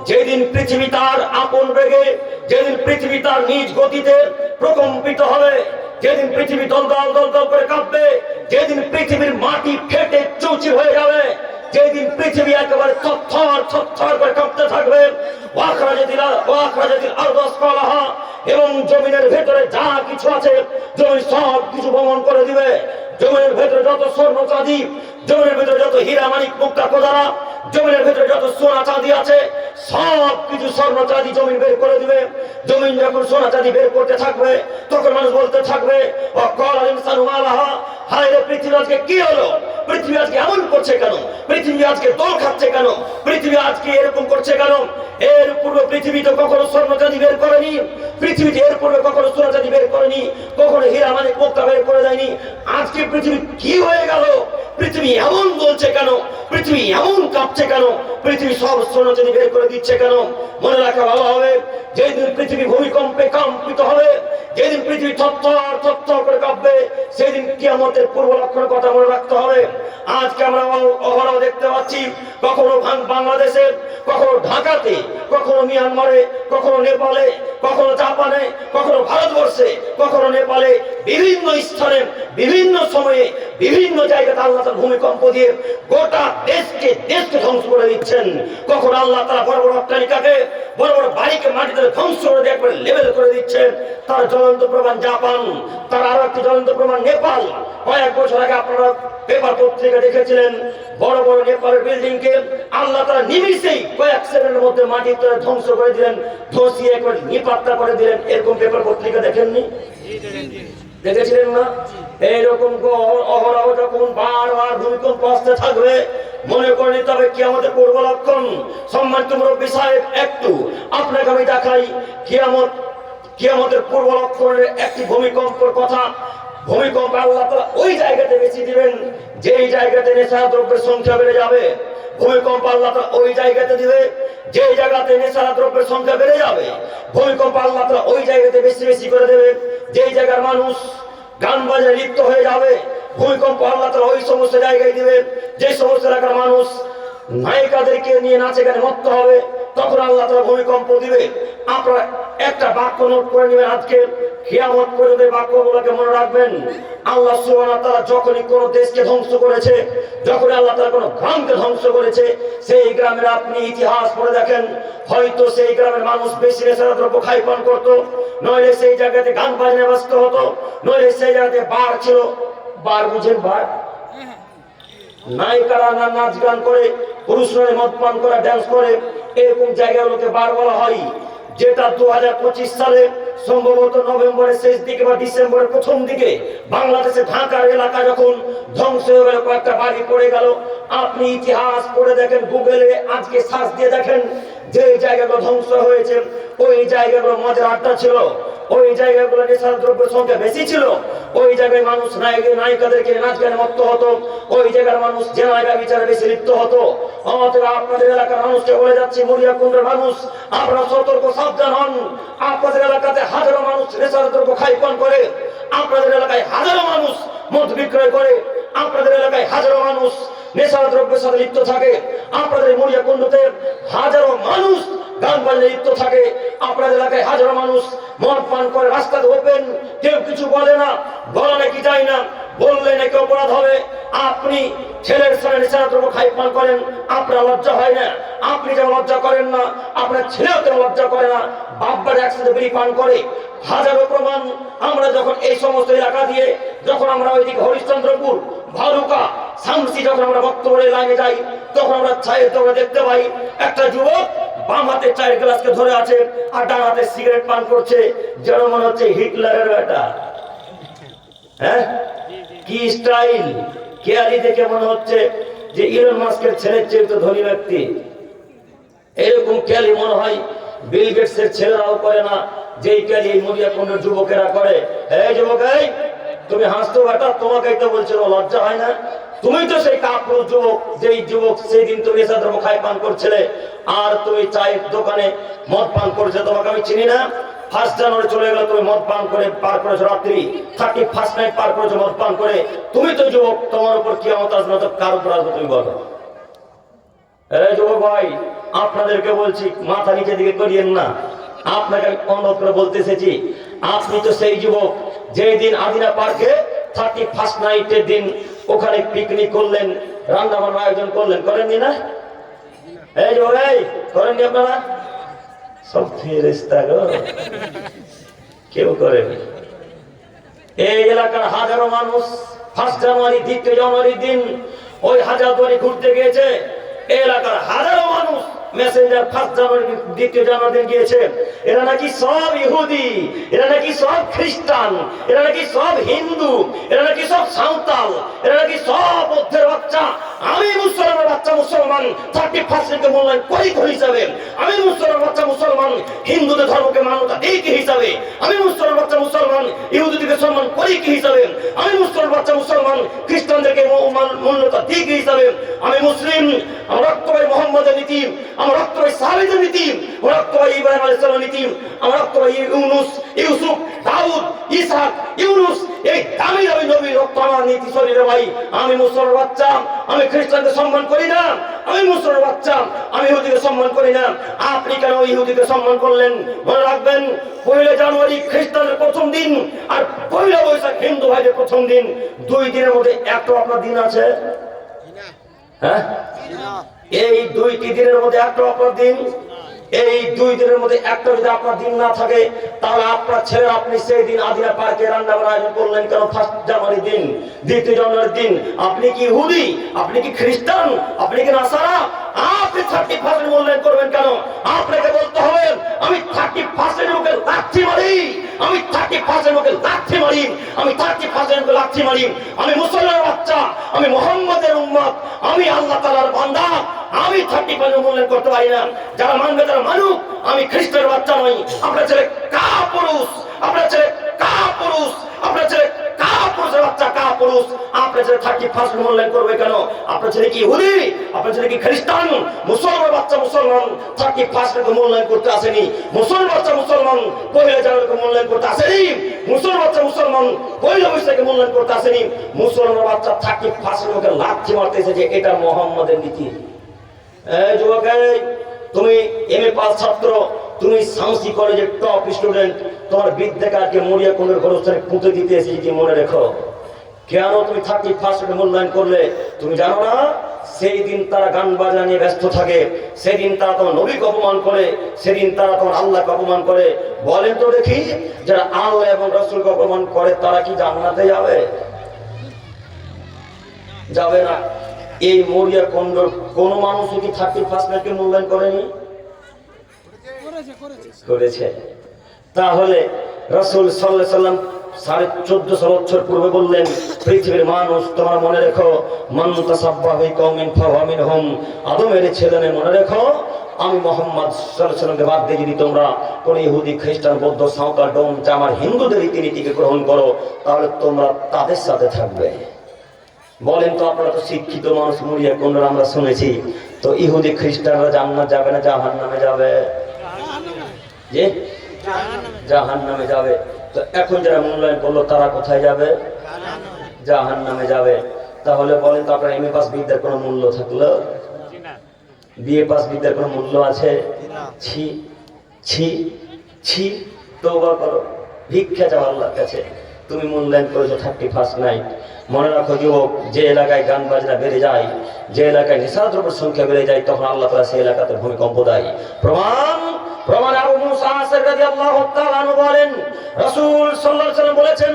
Speaker 1: যেদিন পৃথিবী তার আপন বেগে, যেদিন পৃথিবী তার নিজ গতিতে প্রকম্পিত হবে, যেদিন পৃথিবী দলদল দলদল করে কাঁপবে, যেদিন পৃথিবীর মাটি ফেটে চৌচির হয়ে যাবে, যেদিন পৃথিবী একেবারে থরথর থরথর করে কাঁপতে থাকবে, ওয়াখরাজাতিল আরদু আসফালাহা, এবং জমিনের ভেতরে যা কিছু আছে জমি সব কিছু ভ্রমণ করে দিবে। জমিনের ভেতরে যত স্বর্ণ চাঁদি, জমিনের ভেতরে যত হীরা মানিক মুক্তা খোদারা, জমিনের ভেতরে যত সোনা চাঁদি আছে, সব কিছু স্বর্ণ চাঁদি জমিন বের করে দিবে। জমিন যখন সোনা চাঁদি বের করতে থাকবে, তখন মানুষ বলতে থাকবে, ওয়াকাল ইনসানু মালাহা, হায় রে পৃথিবী আজকে কি হলো? পৃথিবী আজকে এমন করছে কেন? পৃথিবী আজকে দোল খাচ্ছে কেন? পৃথিবী আজকে এরকম করছে কেন? এর পূর্বে পৃথিবী তো কখনো স্বর্ণ চাঁদি বের করেনি, পৃথিবীতে এর পূর্বে কখনো সোনা চাঁদি বের করেনি, কখনো হীরা মানিক মুক্তা বের করে দেয়নি। আজকে পৃথিবী কি হয়ে গেল? পৃথিবী এমন বলছে কেন? পৃথিবী এমন কাঁপছে কেন? পৃথিবী সব সোনা চাঁদি বের করে দিচ্ছে কেন? মনে রাখা ভালো হবে, যেদিন পৃথিবী ভূমিকম্পে কম্পিত হবে, যেদিন পৃথিবী থরথর থরথর করে কাঁপবে, সেদিন কিয়ামতের পূর্ব লক্ষণের কথা মনে রাখতে হবে। আজকে আমরা অহরহ দেখতে পাচ্ছি, কখনো বাংলাদেশে, কখনো ঢাকাতে, কখনো মিয়ানমারে, কখনো নেপালে, কখনো জাপানে, কখনো ভারতবর্ষে, কখনো নেপালে বিভিন্ন স্থানে বিভিন্ন সময়ে বিভিন্ন জায়গাতে আল্লাহ তাআলা ভূমিকম্প দিয়ে গোটা দেশকে ধ্বংস করে দিচ্ছেন। কখন আল্লাহ তাআলা বড় বড় অট্টালিকাকে, বড় বড় বাড়িকে মাটিতে ধ্বংস করে দিয়ে একবারে লেভেল করে দিচ্ছেন। তার জ্বলন্ত প্রমাণ জাপান, তার আরো একটি জ্বলন্ত প্রমাণ নেপাল। কয়েক বছর আগে আপনারা পেপার পত্রিকা দেখেছিলেন, বড় বড় নেপালের বিল্ডিং কে আল্লাহ তাআলা নিমিষেই কয়েক সেকেন্ডের মধ্যে মাটিতে ধ্বংস করে দিলেন, ধসিয়ে একবারে নিপাত্তা করে দিলেন। এরকম পেপার পত্রিকা দেখেননি? দেখেছিলেন না? এইরকম অহরহ যখন বারবার ভূমিকম্প আসতে থাকবে, মনে করে নিতে হবে কিয়ামতের পূর্ব লক্ষণ। সম্মানিত মুরব্বী সাহেব, একটু আপনাকে আমি দেখাই কিয়ামতের পূর্ব লক্ষণের একটি ভূমিকম্পের কথা। ভূমিকম্প আল্লাহ তাআলা ওই জায়গাতে বেশি দিবেন যেই জায়গাতে নেশা দ্রব্যের সংখ্যা বেড়ে যাবে। ভূমিকম্প আল্লাহ তাআলা ওই জায়গাতে দিবে যেই জায়গাতে নেশা দ্রব্যের সংখ্যা বেড়ে যাবে। ভূমিকম্প আল্লাহ তাআলা ওই জায়গাতে বেশি বেশি করে দেবে যেই জায়গার মানুষ গান বাজায় লিপ্ত হয়ে যাবে। ভূমিকম্প আল্লাহ তাআলা ওই সমস্ত জায়গায় দিবে যে সমস্ত এলাকার মানুষ নায়িকাদেরকে নিয়ে নাচে গানে মত্ত হবে, তখন আল্লাহ তাআলা ভূমিকম্প দিবে। আপনারা একটা বাক্য নোট করে নেবেন, আজকে কিয়ামত পর্যন্ত বাক্যগুলোকে মনে রাখবেন। আল্লাহ সুবহানাহু ওয়া তাআলা যখনই কোন দেশকে ধ্বংস করেছে, যখন আল্লাহ তাআলা কোন গ্রামকে ধ্বংস করেছে, সেই গ্রামের আপনি ইতিহাস পড়ে দেখেন, হয়তো সেই গ্রামের মানুষ বেশি নেশাদ্রব্য খাই পান করতো, নইলে সেই জায়গাতে গান বাজনা ব্যস্ত হতো, নইলে সেই জায়গাতে বার ছিল। বার বুঝেন? বার নায়িকারা নাচ গান করে, পুরুষরা মদ পান করে, ড্যান্স করে, এরকম জায়গাগুলোকে বার বলা হয়। যেটা 2025 সালে সম্ভবত নভেম্বরের শেষ দিকে বা ডিসেম্বরের প্রথম দিকে বাংলাদেশে ঢাকার এলাকা যখন ধ্বংস হয়ে গেল, কয়েকটা বাড়ি পড়ে গেল, আপনি ইতিহাস পড়ে দেখেন, গুগলে আজকে সার্চ দিয়ে দেখেন, যে জায়গাগুলো ধ্বংস হয়েছে ওই জায়গাগুলো মদের আড্ডা ছিল, ওই জায়গাগুলো নেশার দ্রব্যের সংখ্যা বেশি ছিল, ওই জায়গায় মানুষ নায়িকাদেরকে নাচ গানে মত্ত হতো, ওই জায়গার মানুষ জেনায়গা বিচারে বেশি লিপ্ত হতো। অতএব আপনাদের এলাকার মানুষকে বলে যাচ্ছি, মরিয়াকুণ্ডের মানুষ, আপনারা সতর্ক সাবধান হন। আপনাদের এলাকাতে হাজারো মানুষ নেশার দ্রব্য খাই পান করে, আপনাদের এলাকায় হাজারো মানুষ মদ বিক্রয় করে, আপনাদের এলাকায় হাজারো মানুষ নেশার দ্রব্যের সাথে লিপ্ত থাকে, আপনাদের মরিয়াকুণ্ডতে হাজারো মানুষ গান বাজনায় লিপ্ত থাকে, আপনাদের এলাকায় হাজারো মানুষ মদ পান করে রাস্তাতে ওপেন, কেউ কিছু বলে না, বলা নাকি যায় না, বললে নাকি অপরাধ হবে। আপনি ছেলের সাথে নেশার দ্রব্য খাই পান করেন, আপনার লজ্জা হয় না? আপনি যেমন লজ্জা করেন না, আপনার ছেলেও তেমন লজ্জা করে না। বাব্বার একসাথে বিড়ি পান করে, হাজারো প্রমাণ। আমরা যখন এই সমস্ত এলাকা দিয়ে যখন আমরা ওইদিকে হরিশ্চন্দ্রপুর, ভালুকা, শামসি যখন আমরা বক্তব্যের লাইনে যাই, তখন আমরা চায়ের দোকানে দেখতে পাই একটা যুবক বাম হাতে চায়ের গ্লাসকে ধরে আছে আর ডান হাতে সিগারেট পান করছে, যেন মনে হচ্ছে হিটলারের বেটা। হ্যাঁ, কি স্টাইল! কেয়ালি দেখে মনে হচ্ছে যে ইলন মাস্কের ছেলের চেয়ে তো ধনী ব্যক্তি। এরকম কেয়ালি মনে হয় বিল গেটসের ছেলেরাও করে না, যেই কেয়ালি এই মরিয়াকুণ্ডের যুবকেরা করে। এই যুবক, এই তুমি হাসতো বেটা, তোমাকেই তো বলছিল, লজ্জা হয় না? তুমি তো সেই কাপুরুষ যুবক, যেই যুবক সেই দিন তুমি নেশাদ্রব্য খাই পান করছিলে, আর তুমি চায়ের দোকানে মদ পান করছে। তোমাকে আমি চিনি না? 1 জানুয়ারি চলে গেল, তুমি মদ পান করে পার করেছো রাত্রি, 31st নাইট পার করেছো মদ পান করে। তুমি তো যুবক, তোমার উপর কিয়ামত আসবে না, তো কার উপর আসবে তুমি বলো? এই যুবক ভাই, আপনাদেরকে বলছি, মাথা নিচে দিকে করিয়েন না। আপনাকে আমি অনুরোধ করে বলতে এসেছি, আপনি তো সেই যুবক যেই দিন আদিনা পার্কে 31st নাইটের দিন ওখানে পিকনিক করলেন, রান্না বান্নার আয়োজন করলেন, করেননি না? এই যুবক, এই করেননি আপনারা? সব ফেরেশতা গো, কেউ করেনি। এই এলাকার হাজারো মানুষ 1 জানুয়ারি, 2 জানুয়ারির দিন ওই হাজারদুয়ারি ঘুরতে গিয়েছে। এই এলাকার হাজারো মানুষ মেসেঞ্জার 1 জানুয়ারি, 2 জানুয়ারি দিন গিয়েছে। এরা নাকি সব ইহুদি, এরা নাকি সব খ্রিস্টান, এরা নাকি সব হিন্দু, এরা নাকি সব সাঁওতাল, এরা নাকি সব বৌদ্ধের বাচ্চা। আমি মুসলমানের বাচ্চা মুসলমান 31st কে মূল্যায়ন করি হিসাবে, আমি মুসলমানের বাচ্চা মুসলমান হিন্দুদের ধর্মকে মান্যতা দিই কি হিসাবে, আমি মুসলমানের বাচ্চা মুসলমান ইহুদিদেরকে সম্মান করি কি হিসাবে, আমি মুসলমানের বাচ্চা মুসলমান খ্রিস্টানদেরকে মান্যতা দিই কি হিসাবে। আমি মুসলিম, আমার রক্ত ভাই মোহাম্মদের নীতি, আমার রক্ত ভাই সাহাবীদের নীতি, আমার রক্ত ভাই ইব্রাহিম আলাইহিস সালামের নীতি, আমার রক্ত ভাই ইউনুস, ইউসুফ, দাউদ, ইসহাক, ইউনুস, এই দামি দামি নবীর রক্ত আমার নীতি শরীরে ভাই। আমি মুসলমানের বাচ্চা, আমি খ্রিস্টানকে সম্মান করি না, আমি মুসলমানের বাচ্চা, আমি ইহুদিকে সম্মান করি না। আপনি কেন ইহুদিকে সম্মান করলেন? মনে রাখবেন, 1 জানুয়ারি খ্রিস্টানের প্রথম দিন, আর 1 বৈশাখ হিন্দু ভাইদের প্রথম দিন, 2 দিনের মধ্যে একটা আপনার দিন আছে? হ্যাঁ, এই 2টি দিনের মধ্যে একটা আপনার দিন, এই 2 দিনের মধ্যে একটা যদি আপনার দিন না থাকে, তাহলে আপনার ছেলে আপনি সেই দিন আদিনা পার্কে রান্না করার আয়োজন করলেন কেন? 1 জানুয়ারি দিন, 2 জানুয়ারি দিন। আপনি কি ইহুদি? আপনি কি খ্রিস্টান? আপনি কি নাসারা? আপনি 31 মূল্যায়ন করবেন কেন? আপনাকে বলতে হবে আমি 31 মুখে লাথি মারি, আমি 31 মুখে লাথি মারি, আমি 31 মুখে লাথি মারি। আমি মুসলমানের বাচ্চা, আমি মুহাম্মদের উম্মত, আমি আল্লাহ তাআলার বান্দা। আমি 31 মূল্যায়ন করতে পারি না। যারা মানবে তারা মানুষ। আমি খ্রিস্টানের বাচ্চা নই। আপনার ছেলে কাপুরুষ, আপনার ছেলে কাপুরুষ, আপনার ছেলে কাপুরুষের বাচ্চা, কাপুরুষ। আপনার ছেলে 31 মূল্যায়ন করবে কেন? আপনার ছেলে কি ইহুদি? আপনার ছেলে কি খ্রিস্টান? মুসলমান বাচ্চা মুসলমান 31 মূল্যায়ন করতে আসেনি। মুসলমান বাচ্চা মুসলমান 1 জানুয়ারিকে মূল্যায়ন করতে আসেনি। মুসলমান বাচ্চা মুসলমান 1 বৈশাখে মূল্যায়ন করতে আসেনি। মুসলমান বাচ্চা 31 মুখে লাথি মারতে এসেছে। এটা মুহাম্মাদের নীতি। এই যুবক, তুমি এমএ পাস ছাত্র, তুমি শামসি কলেজের টপ স্টুডেন্ট, তোমার বিদ্যাকারকে মরিয়া কুণ্ডের গোরস্থানে পুঁতে দিতে এসেছি, মনে রেখো। কেন তুমি 31 মূল্যায়ন করলে? তুমি জানো না সেই দিন তারা গান বাজনা নিয়ে ব্যস্ত থাকে, সেদিন তারা তোমার নবীকে অপমান করে, সেদিন তারা তোমার আল্লাহকে অপমান করে। বলেন তো দেখি, যারা আল্লাহ এবং রাসূলকে অপমান করে তারা কি জান্নাতে যাবে? যাবে না। এই মরিয়া কুণ্ডর কোন মানুষ কি 31 মূল্যায়ন করেনি? করেছে। তাহলে রাসূল সাল্লাল্লাহু আলাইহি সাল্লাম 1450 বছর পূর্বে বললেন, পৃথিবীর মানুষ তোমরা মনে রেখো, মান তাসাব্বাহু বিকওমিন ফাহুয়া মিনহুম। আদমের ছেলেমেয়ে মনে রেখো, আমি মুহাম্মদ সাল্লাল্লাহু আলাইহি সাল্লামকে বাদ দিয়ে যদি তোমরা কোন ইহুদি, খ্রিস্টান, বৌদ্ধ, সাঁওতাল, ডোম, চামার, হিন্দুদের রীতিনীতিকে গ্রহণ করো, তাহলে তোমরা তাদের সাথে থাকবে। বলেন তো, আপনারা তো শিক্ষিত মানুষ, মরিয়া কুণ্ডর আমরা শুনেছি, তো ইহুদি খ্রিস্টানরা জান্নাত যাবে না জাহান্নামে যাবে? যে জাহান্নামে যাবে। তো এখন যারা মূল্যায়ন করলো তারা কোথায় যাবে? জাহান্নামে যাবে। তাহলে বলেন তো, আপনার এমএ পাস বিদ্যার কোনো মূল্য থাকলো? বিএ পাস বিদ্যার কোনো মূল্য আছে? ছি ছি ছি। তওবা করো, ভিক্ষা চাও আল্লাহর কাছে। তুমি মূল্যায়ন করেছো 31 নাইট। মনে রাখো যুবক, যে এলাকায় গান বাজনা বেড়ে যায়, যে এলাকায় নেশাদ্রব্যের সংখ্যা বেড়ে যায়, তখন আল্লাহ তাআলা সেই এলাকাতে ভূমিকম্প দেয়। প্রমাণ আবু মুসা আশআরী রাদিয়াল্লাহু তাআলা আনহু বলেন, রাসূল সাল্লাল্লাহু আলাইহি ওয়াসাল্লাম বলেছেন,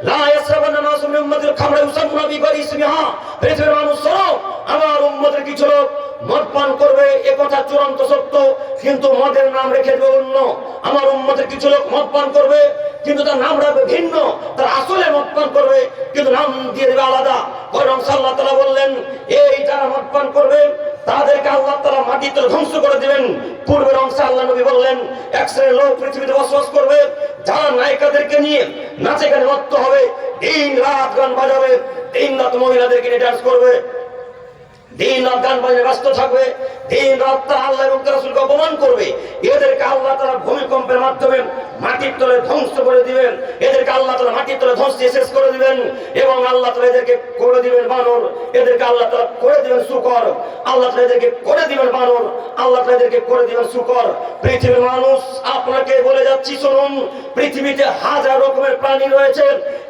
Speaker 1: লা ইয়াসরাবান্না নাসু মিন উম্মতিল খামরা ইউসাম্মুনা বিগয়রি ইসমিহা। পৃথিবীর মানুষ শোনো, আমার উম্মতের কিছু লোক মদ পান করবে, এ কথা চূড়ান্ত সত্য, কিন্তু মদের নাম রেখে দেবে অন্য। আমার উম্মতের কিছু লোক মদ পান করবে, কিন্তু তার নাম রাখবে ভিন্ন, তার আসলে মদ পান করবে কিন্তু নাম দিয়ে দেবে আলাদা। বরং আল্লাহ তাআলা বললেন, এই যারা মদ পান করবে তাদেরকে আল্লাহ তাআলা মাটিতে ধ্বংস করে দিবেন। পূর্বের অংশে আল্লাহ নবী বললেন, এক শ্রেণীর লোক পৃথিবীতে বসবাস করবে, যারা নায়িকাদেরকে নিয়ে নাচে গানে মত্ত হবে, দিন রাত গান বাজাবে, দিন রাত মহিলাদেরকে নিয়ে ডান্স করবে, দিন রাত গান বাজনায় ব্যস্ত থাকবে, দিন রাত তারা আল্লাহ এবং তার রাসূলকে অপমান করবে। এদেরকে আল্লাহ তাআলা ভূমিকম্পের মাধ্যমে মাটির তলে ধ্বংস করে দিবেন। এদেরকে আল্লাহ তাআলা মাটির তলে ধ্বংস দিয়ে শেষ করে দিবেন, এবং আল্লাহ তাআলা এদেরকে করে দিবেন বানর। এদেরকে আল্লাহ তাআলা করে দিবেন শূকর। আল্লাহ তাআলা এদেরকে করে দিবেন বানর, আল্লাহ তাআলা এদেরকে করে দিবেন শূকর। পৃথিবীর মানুষ, আপনাকে বলে যাচ্ছি শুনুন, পৃথিবীতে হাজার রকমের প্রাণী রয়েছে,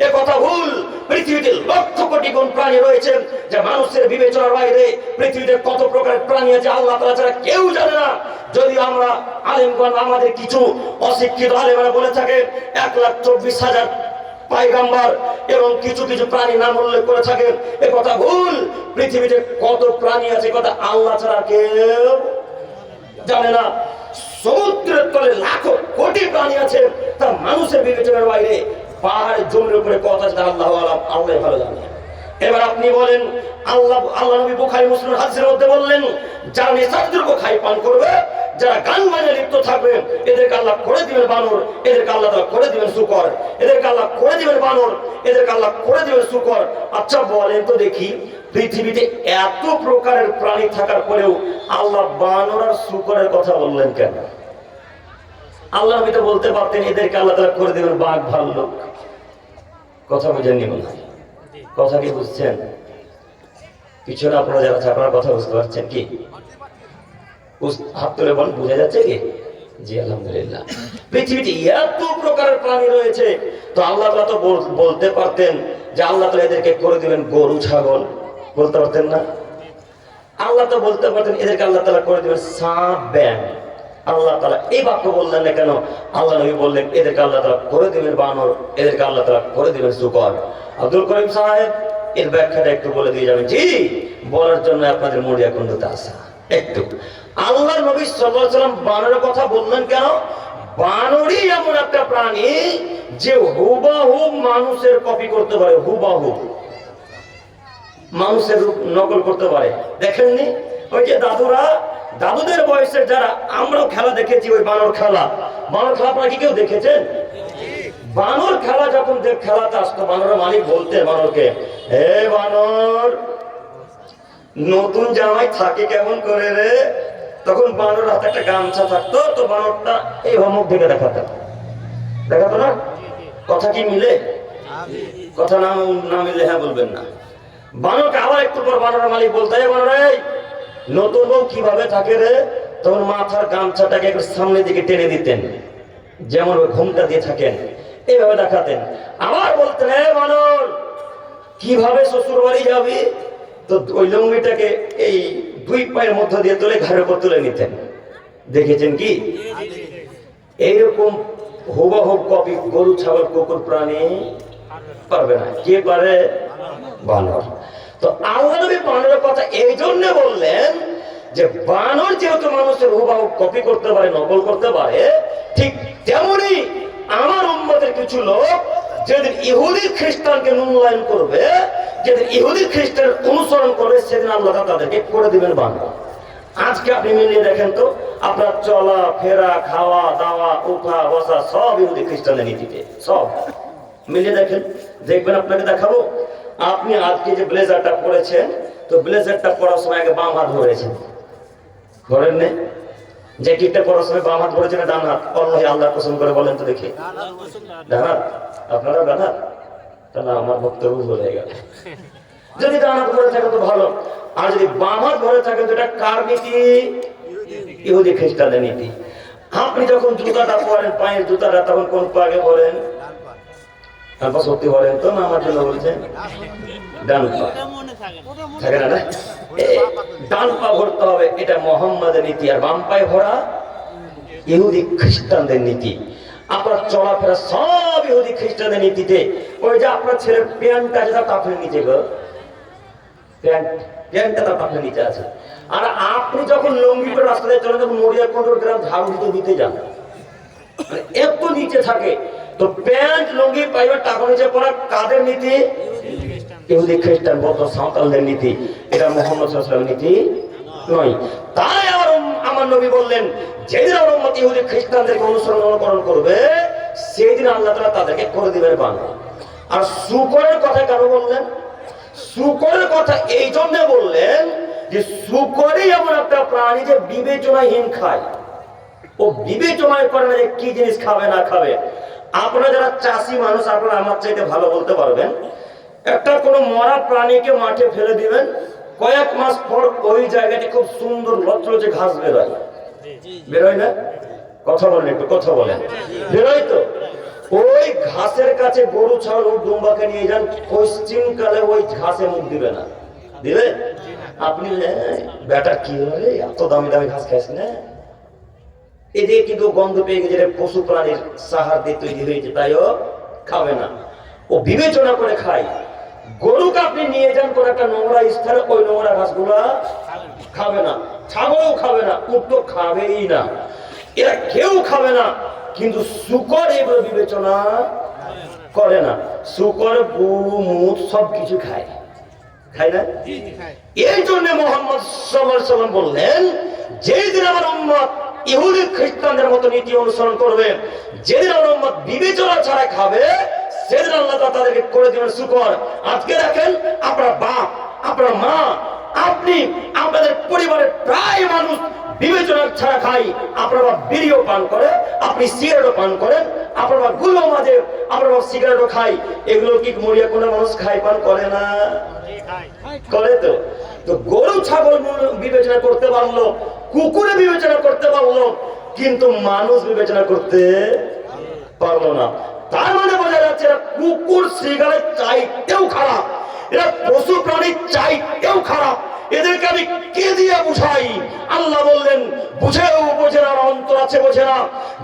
Speaker 1: এ কথা ভুল। পৃথিবীতে লক্ষ কোটি গুণ প্রাণী রয়েছে যা মানুষের বিবেচনার বাইরে। পৃথিবীতে কত প্রকারের প্রাণী আছে আল্লাহ তাআলা ছাড়া কেউ জানে না। যদি আমরা আলেমগণ, আমাদের কিছু অশিক্ষিত আলেমরা বলে থাকে 1,24,000 পয়গম্বর এবং কিছু কিছু প্রাণী নাম উল্লেখ করে থাকে, এ কথা ভুল। পৃথিবীতে কত প্রাণী আছে কথা আল্লাহ ছাড়া কেউ জানে না। সমুদ্রের তলে লাখো কোটি প্রাণী আছে, তা মানুষের বিবেচনার বাইরে। পাহাড়ের জমির উপরে কত আছে আল্লাহ আলাম, আল্লাহ ভালো জানে। এবার আপনি বলেন, আল্লাহ নবী বুখারী মুসলিম হাদিসের মধ্যে বললেন, যারা নেশাদ্রব্য খাই পান করবে, যারা গান বাজনায় লিপ্ত থাকবে, এদেরকে আল্লাহ করে দিবেন বানর, এদেরকে আল্লাহ তাআলা করে দিবেন শূকর। এদেরকে আল্লাহ করে দিবেন বানর, এদেরকে আল্লাহ করে দিবেন শূকর। আচ্ছা বলেন তো দেখি, পৃথিবীতে এত প্রকারের প্রাণী থাকার পরেও আল্লাহ বানর আর শূকরের কথা বললেন কেন? আল্লাহ নবী তো বলতে পারতেন এদেরকে আল্লাহ তাআলা করে দিবেন বাঘ, ভাল্লুক। কথা বুঝেননি মনে হয়? কথা কি বুঝছেন? পিছনে আপনারা যারা আপনারা কথা বুঝতে পারছেন কি? হাত তুলে বলেন, বুঝা যাচ্ছে কি? জি আলহামদুলিল্লাহ। পৃথিবীতে এত প্রকারের প্রাণী রয়েছে, তো আল্লাহ তাআলা তো বলতে পারতেন যে আল্লাহ তাআলা এদেরকে করে দিবেন গরু ছাগল, বলতে পারতেন না? আল্লাহ তো বলতে পারতেন এদেরকে আল্লাহ তাআলা করে দিবেন সাপ ব্যাঙ। আল্লাহ তাআলা এই বাক্য বললেন না কেন? আল্লাহ নবী বললেন এদেরকে আল্লাহ তাআলা করে দিবেন বানর, এদেরকে আল্লাহ তাআলা করে দিবেন শুকর। আব্দুল করিম সাহেব এর ব্যাখ্যাটা একটু বলে দিয়ে যাবেন। জি, বলার জন্য আপনাদের মরিয়া কুণ্ডতে আসা একটু। আল্লাহ নবী সাল্লাল্লাহু আলাইহি ওয়াসাল্লাম বানরের কথা বললেন কেন? বানরই এমন একটা প্রাণী যে হুবহু মানুষের কপি করতে পারে, হুবহু মানুষের রূপ নকল করতে পারে। দেখেননি ওই যে দাদুদের বয়সের যারা, আমরাও খেলা দেখেছি, ওই বানর খেলা আপনারা কি কেউ দেখেছেন? বানর খেলা যখন খেলাতে আসতো, বানরের মালিক বলতে বানরকে, হে বানর, নতুন জামাই থাকে কেমন করে রে? তখন বানর হাতে একটা গামছা থাকতো, তো বানরটা এই মুখ থেকে দেখাতো না? কথা কি মিলে? কথা না মিলে হ্যাঁ বলবেন না। বানরকে আবার একটু পর বানরের মালিক বলতে, হে বানর, এই নতুন বউ কিভাবে থাকে রে? তখন মাথার গামছাটাকে একটু সামনের দিকে টেনে দিতেন, যেমন ওই ঘুমটা দিয়ে থাকেন, এইভাবে দেখাতেন। আবার বলতেন, হে বানর, কিভাবে শ্বশুর বাড়ি যাবি? তো ওই লুঙ্গিটাকে এই দুই পায়ের মধ্য দিয়ে তুলে ঘাড়ের উপর তুলে নিতেন। দেখেছেন কি? এইরকম হুবহু কপি গরু ছাগল কুকুর প্রাণী পারবে না। কে পারে? বানর। তো আল্লাহ নবী বানরের কথা এই জন্য বললেন যে বানর যেহেতু মানুষের হুবহু কপি করতে পারে, নকল করতে পারে, ঠিক তেমনি আমার উম্মতের কিছু লোক যেদিন ইহুদি খ্রিস্টানকে মূল্যায়ন করবে, যেদিন ইহুদি খ্রিস্টান অনুসরণ করবে, সেদিন আল্লাহ তাদেরকে করে দিবেন বানর। আজকে আপনি মিলিয়ে দেখেন তো, আপনার চলা ফেরা, খাওয়া দাওয়া, উঠা বসা সব ইহুদি খ্রিস্টানের নীতিতে, সব মিলিয়ে দেখেন, দেখবেন। আপনাকে দেখাবো, আপনি আজকে যে ব্লেজারটা পরেছেন, তো ব্লেজারটা পরার সময় আগে বাম হাত ধরেছেন, ধরেন নেই? জ্যাকেটটা পরার সময় বাম হাত ধরেছেন না ডান হাত? আল্লাহ কসম করে বলেন তো দেখি, ডান হাত। আপনারা ডান হাত? তাহলে আমার বক্তব্য বলে গেল। যদি ডান হাত ধরে থাকেন তো ভালো, আর যদি বাম হাত ধরে থাকেন তো এটা কার নীতি? ইহুদি খ্রিস্টানদের নীতি। আপনি যখন জুতাটা পরেন, পায়ের জুতাটা, তখন কোন পা আগে বলেন? সত্যি বলেন তো, না আমার জন্য বলছেন? ডান পা থাকে না? ডান পা ভরতে হবে, এটা মোহাম্মদের নীতি। আর বাম পায়ে ভরা ইহুদি খ্রিস্টানদের নীতি। আপনার চলাফেরা সব ইহুদি খ্রিস্টানদের নীতিতে। ওই যে আপনার ছেলের প্যান্টটা যেটা কাপড়ের নিচে গো, প্যান্টটা তার কাপড়ের নিচে আছে। আর আপনি যখন লুঙ্গি করে রাস্তা দিয়ে চলেন, তখন মরিয়া কন্ট্রোল গ্রাম ঝাড়ু দিতে যান, এত নিচে থাকে। তো প্যান্ট লুঙ্গি পাইবার টাকা নিচে পড়া কাদের নীতি? ইহুদি খ্রিস্টান বৌদ্ধ সাঁওতালদের নীতি। এটা মুহাম্মদ সাল্লাল্লাহু আলাইহি ওয়াসাল্লামের নীতি নয়। তাই আমার নবী বললেন, যেদিন আমার উম্মত ইহুদি খ্রিস্টানদেরকে অনুকরণ করবে, সেদিন আল্লাহ তাআলা তাদেরকে করে দিবেন বানর। আর শূকরের কথা কেন বললেন? শূকরের কথা এই জন্য বললেন যে শূকরই এমন একটা প্রাণী যে বিবেচনাহীন খায়। ও বিবেচনায় করে না যে কি জিনিস খাবে না খাবে। আপনারা যারা চাষি মানুষ, আপনারা আমার চাইতে ভালো বলতে পারবেন। একটা কোনো মরা প্রাণীকে মাঠে ফেলে দিবেন, কয়েক মাস পর ওই জায়গাটি খুব সুন্দর লচলচে ঘাস বেরোয় না? কথা বলেন, একটু কথা বলেন। বেরোয় তো? ওই ঘাসের কাছে গরু ছাগল দুম্বাকে নিয়ে যান, পশ্চিমকালে ওই ঘাসে মুখ দিবে না। দিবে? আপনি বেটা কি হলে এত দামি দামি ঘাস খাইস না? এদের কিন্তু গন্ধ পেয়ে গেছে, পশু প্রাণীর সাহার দিয়ে তৈরি হয়েছে, তাইও খাবে না। ও বিবেচনা করে খায়। গরুকে আপনি নিয়ে যান কোন একটা নোংরা স্থানে, ওই নোংরা ঘাসগুলা খাবে না, ছাগলও খাবে না, উট তো খাবেই না, এরা কেউ খাবে না। কিন্তু শূকর এগুলো বিবেচনা করে না। শূকর গরু মুত সবকিছু খায়, খায় না? এই জন্য মুহাম্মদ সাল্লাল্লাহু আলাইহি ওয়াসাল্লাম বললেন, যেদিন আমার উম্মত ইহুদি খ্রিস্টানদের মতো নীতি অনুসরণ করবে, যেদিন আমার উম্মত বিবেচনা ছাড়া খাবে, সেদিন আল্লাহ তাআলা তাদেরকে করে দিবেন শূকর। আজকে দেখেন, আপনার বাপ, আপনার মা, আপনি, আপনাদের পরিবারের প্রায় মানুষ বিবেচনা ছাড়া খাই। আপনার বাপ বিড়িও পান করে, আপনি সিগারেটও পান করেন, আপনার বাপ গুলো মাঝে, আপনার বাপ সিগারেটও খাই। এগুলো কি মরিয়া কোনো মানুষ খাই পান করে না? করে তো। তো গরু ছাগল বিবেচনা করতে পারলো, কুকুরে বিবেচনা করতে পারলো, কিন্তু মানুষ বিবেচনা করতে পারলো না। তার মানে বোঝা যাচ্ছে এরা কুকুর শ্রীগালের চাইতেও খারাপ, এরা পশু প্রাণীর চাইতেও খারাপ। এদেরকে আমি কে দিয়ে বুঝাই? আল্লাহ বললেন বুঝেও বোঝে না, অন্তর আছে বোঝে না,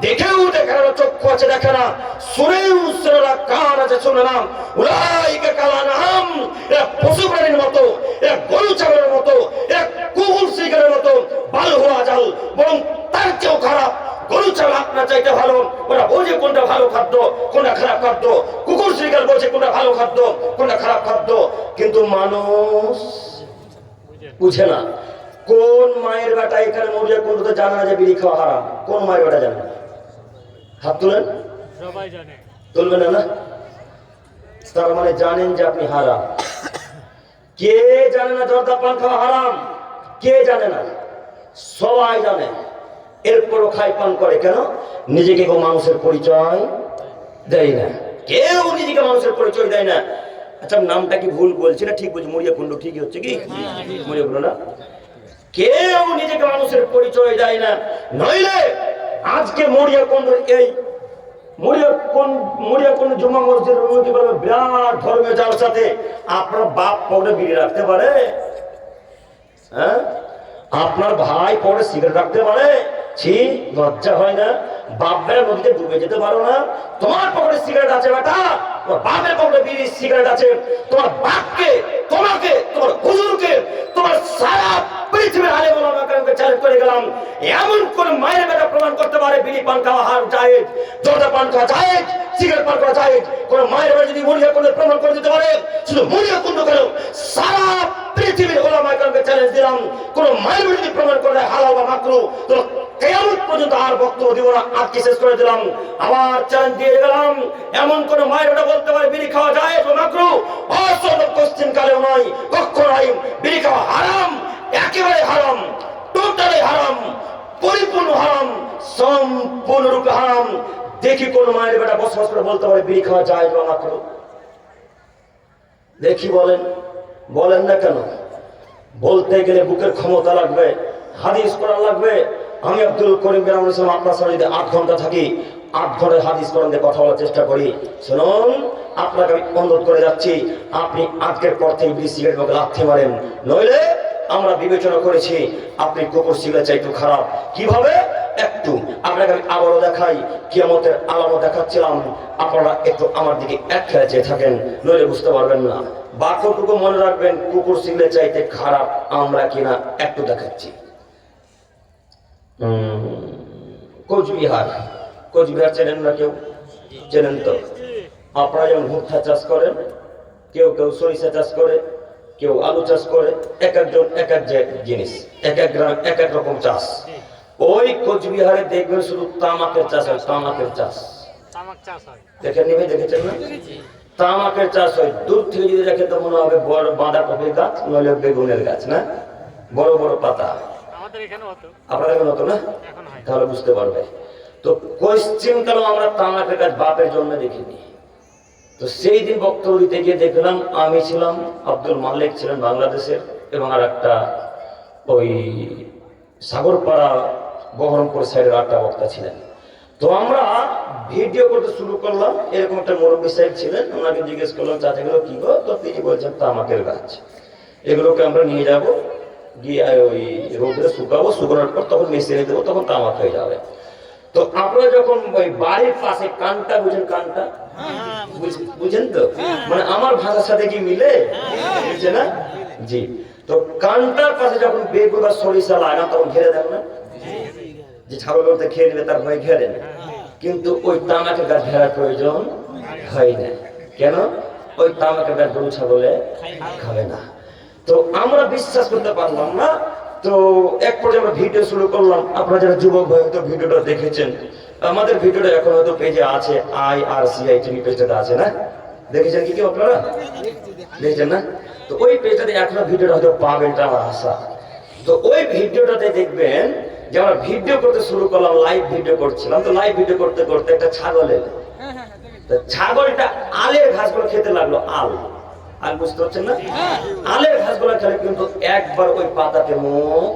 Speaker 1: দেখেও দেখে না, চক্ষু আছে দেখে না, শুনেও শুনে না, কান আছে শুনে না। উলাইকা কালানাম, এরা পশু প্রাণীর মতো, এরা গরু ছাগলের মতো, এরা কুকুর শ্রীগালের মতো, বাল হওয়া জাল, বরং তার চেয়েও খারাপ। গরু ছাগল আপনার চাইতে ভালো, ওরা বোঝে কোনটা ভালো খাদ্য কোনটা খারাপ খাদ্য। কুকুর শ্রীগাল বোঝে কোনটা ভালো খাদ্য কোনটা খারাপ খাদ্য, কিন্তু মানুষ বুঝে না। কোন মায়ের বেটা এখানে মরিয়া কোন তো জানে না যে বিড়ি খাওয়া হারাম? কোন মায়ের বেটা জানে? হাত তুলেন।
Speaker 2: সবাই জানে।
Speaker 1: তুলবেন না? তার মানে জানেন যে আপনি হারাম। কে জানে না জর্দা পান খাওয়া হারাম? কে জানে না? সবাই জানে, এরপরও খাই পান করে। কেন? নিজেকে কেউ মানুষের পরিচয় দেয় না, কেউ নিজেকে মানুষের পরিচয় দেয় না। আচ্ছা, নামটা কি ভুল বলছি না ঠিক বলছি? মরিয়া কুণ্ড ঠিকই হচ্ছে কি? মরিয়া কুণ্ড না? কেউ নিজেকে মানুষের পরিচয় দেয় না। নইলে আজকে মরিয়া কুণ্ড, এই মরিয়া কুণ্ড জুমা মসজিদের উন্নতি করবে বিরাট ধর্মীয় জালসাতে আপনার বাপ পরে বিড়ি রাখতে পারে? হ্যাঁ, আপনার ভাই পরে সিগারেট রাখতে পারে? ছি, লজ্জা হয় না? বাপের নদীতে ডুবে যেতে পারো না? তোমার পকেটে সিগারেট আছে বেটা, তোমার বাপের পকেটে বিড়ি সিগারেট আছে। তোমার বাপকে, তোমাকে, তোমার হুজুরকে, তোমার সারা পৃথিবীর আলেম ওলামাকে চ্যালেঞ্জ করে গেলাম, এমন কোন মায়ের বেটা প্রমাণ করতে পারে বিড়ি পান খাওয়া হার জায়েজ, জর্দা পান খাওয়া জায়েজ, সিগারেট পান করা জায়েজ? কোন মায়ের বেটা যদি মরিয়া কুণ্ড প্রমাণ করে দিতে পারে, শুধু মরিয়া কুণ্ড কেন, সারা পৃথিবীর ওলামাকে চ্যালেঞ্জ দিলাম, কোন মায়ের বেটা যদি প্রমাণ করে হালাল বা মাকরুহ, তো কিয়ামত পর্যন্ত আর বক্তব্য দিব না, আজকে শেষ করে দিলাম। আবার চ্যালেঞ্জ দিয়ে গেলাম, এমন কোন মায়ের বেটা বলতে পারে বিড়ি খাওয়া জায়েজ বা মাকরুহ, অসল কোশ্চেন কালেও নয়, কখনোই বিড়ি খাওয়া হারাম, একেবারে হারাম, টোটালি হারাম, পরিপূর্ণ হারাম, সম্পূর্ণরূপে হারাম। দেখি কোন মায়ের বেটা বসবাস করে বলতে পারে বিড়ি খাওয়া জায়েজ বা মাকরুহ? দেখি, বলেন। বলেন না কেন? বলতে গেলে বুকের ক্ষমতা লাগবে, হাদিস কোরআন লাগবে। আমি আব্দুল করিম বিন আমর ইসলাম আপনার সাথে যদি 8 ঘন্টা থাকি, 8 ঘন্টায় হাদিস কোরআন দিয়ে কথা বলার চেষ্টা করি। শুনুন, আপনাকে আমি অনুরোধ করে যাচ্ছি, আপনি আজকের পর থেকে বিড়ি সিগারেট মুখে লাথি মারেন, নইলে আমরা বিবেচনা করেছি আপনি কুকুর সিগারেট চাইতে খারাপ। কিভাবে? একটু আপনাকে আমি আবারও দেখাই, কিয়ামতের আলামত দেখাচ্ছিলাম, আপনারা একটু আমার দিকে এক খেলে চেয়ে থাকেন, নইলে বুঝতে পারবেন না। বাক্যটুকু মনে রাখবেন, কুকুর সিগারেট চাইতে খারাপ আমরা কিনা একটু দেখাচ্ছি। কোচবিহার, কোচবিহার চেনেন না? কেউ চেনেন তো? আপনারা যেমন ভুট্টা চাষ করেন, কেউ কেউ সরিষা চাষ করে, কেউ আলু চাষ করে, এক একজন এক এক জিনিস, এক এক গ্রাম এক এক রকম চাষ। ওই কোচবিহারে দেখবেন শুধু তামাকের চাষ হয়, তামাকের চাষ। দেখেন নি ভাই? দেখেছেন না? তামাকের চাষ হয়। দূর থেকে যদি দেখেন তো মনে হবে বড় বাঁধাকপির গাছ, নইলে বেগুনের গাছ, না? বড় বড় পাতা। আপনাদের এখানে হতো না? তাহলে বুঝতে পারবে। তো পশ্চিমকালেও আমরা তামাকের গাছ বাপের জন্য দেখিনি। তো সেই দিন বক্তব্য দিতে গিয়ে দেখলাম, আমি ছিলাম, আব্দুল মালিক ছিলেন বাংলাদেশের, এবং আর একটা ওই সাগরপাড়া বহরমপুর সাইডের একটা বক্তা ছিলেন। তো আমরা ভিডিও করতে শুরু করলাম, এরকম একটা মুরব্বী সাহেব ছিলেন, ওনাকে জিজ্ঞেস করলাম চাচা এগুলো কি গো? তো তিনি বলছেন তামাকের গাছ, এগুলোকে আমরা নিয়ে যাব, গিয়ে ওই রোদে শুকাবো, শুকানোর পর তখন মেশিনে দেবো, তখন তামাক হয়ে যাবে। তো আপনারা যখন ওই বাড়ির পাশে কানটা, বুঝেন কানটা? বুঝেন তো? মানে আমার ভাষার সাথে কি মিলে? বুঝছে না? জি। তো কানটার পাশে যখন বেগুন বা সরিষা লাগান, তখন ঘেরে দেন না, যে ছাগল করতে খেয়ে নেবে তার ভয় ঘেরে না। কিন্তু ওই তামাকের গাছ ঘেরার প্রয়োজন হয় না। কেন? ওই তামাকের গাছ গরু ছাগলে খাবে না। তো আমরা বিশ্বাস করতে পারলাম না। তো এক পর্যায়ে আমরা ভিডিও শুরু করলাম। আপনারা যারা যুবক ভাই হয়তো ভিডিওটা দেখেছেন, আমাদের ভিডিওটা এখন হয়তো পেজে আছে, IRCI টিভি পেজটাতে আছে, না? দেখেছেন কি কেউ আপনারা? দেখেছেন না? তো ওই পেজটাতে এখনো ভিডিওটা হয়তো পাবেন, এটা আমার আশা। তো ওই ভিডিওটাতে দেখবেন যে আমরা ভিডিও করতে শুরু করলাম, লাইভ ভিডিও করছিলাম। তো লাইভ ভিডিও করতে করতে একটা ছাগল এলো। ছাগলটা আলের ঘাসগুলো খেতে লাগলো। আল আল বুঝতে পারছেন না? আলের ঘাসগুলো খেলে, কিন্তু একবার ওই পাতাতে মুখ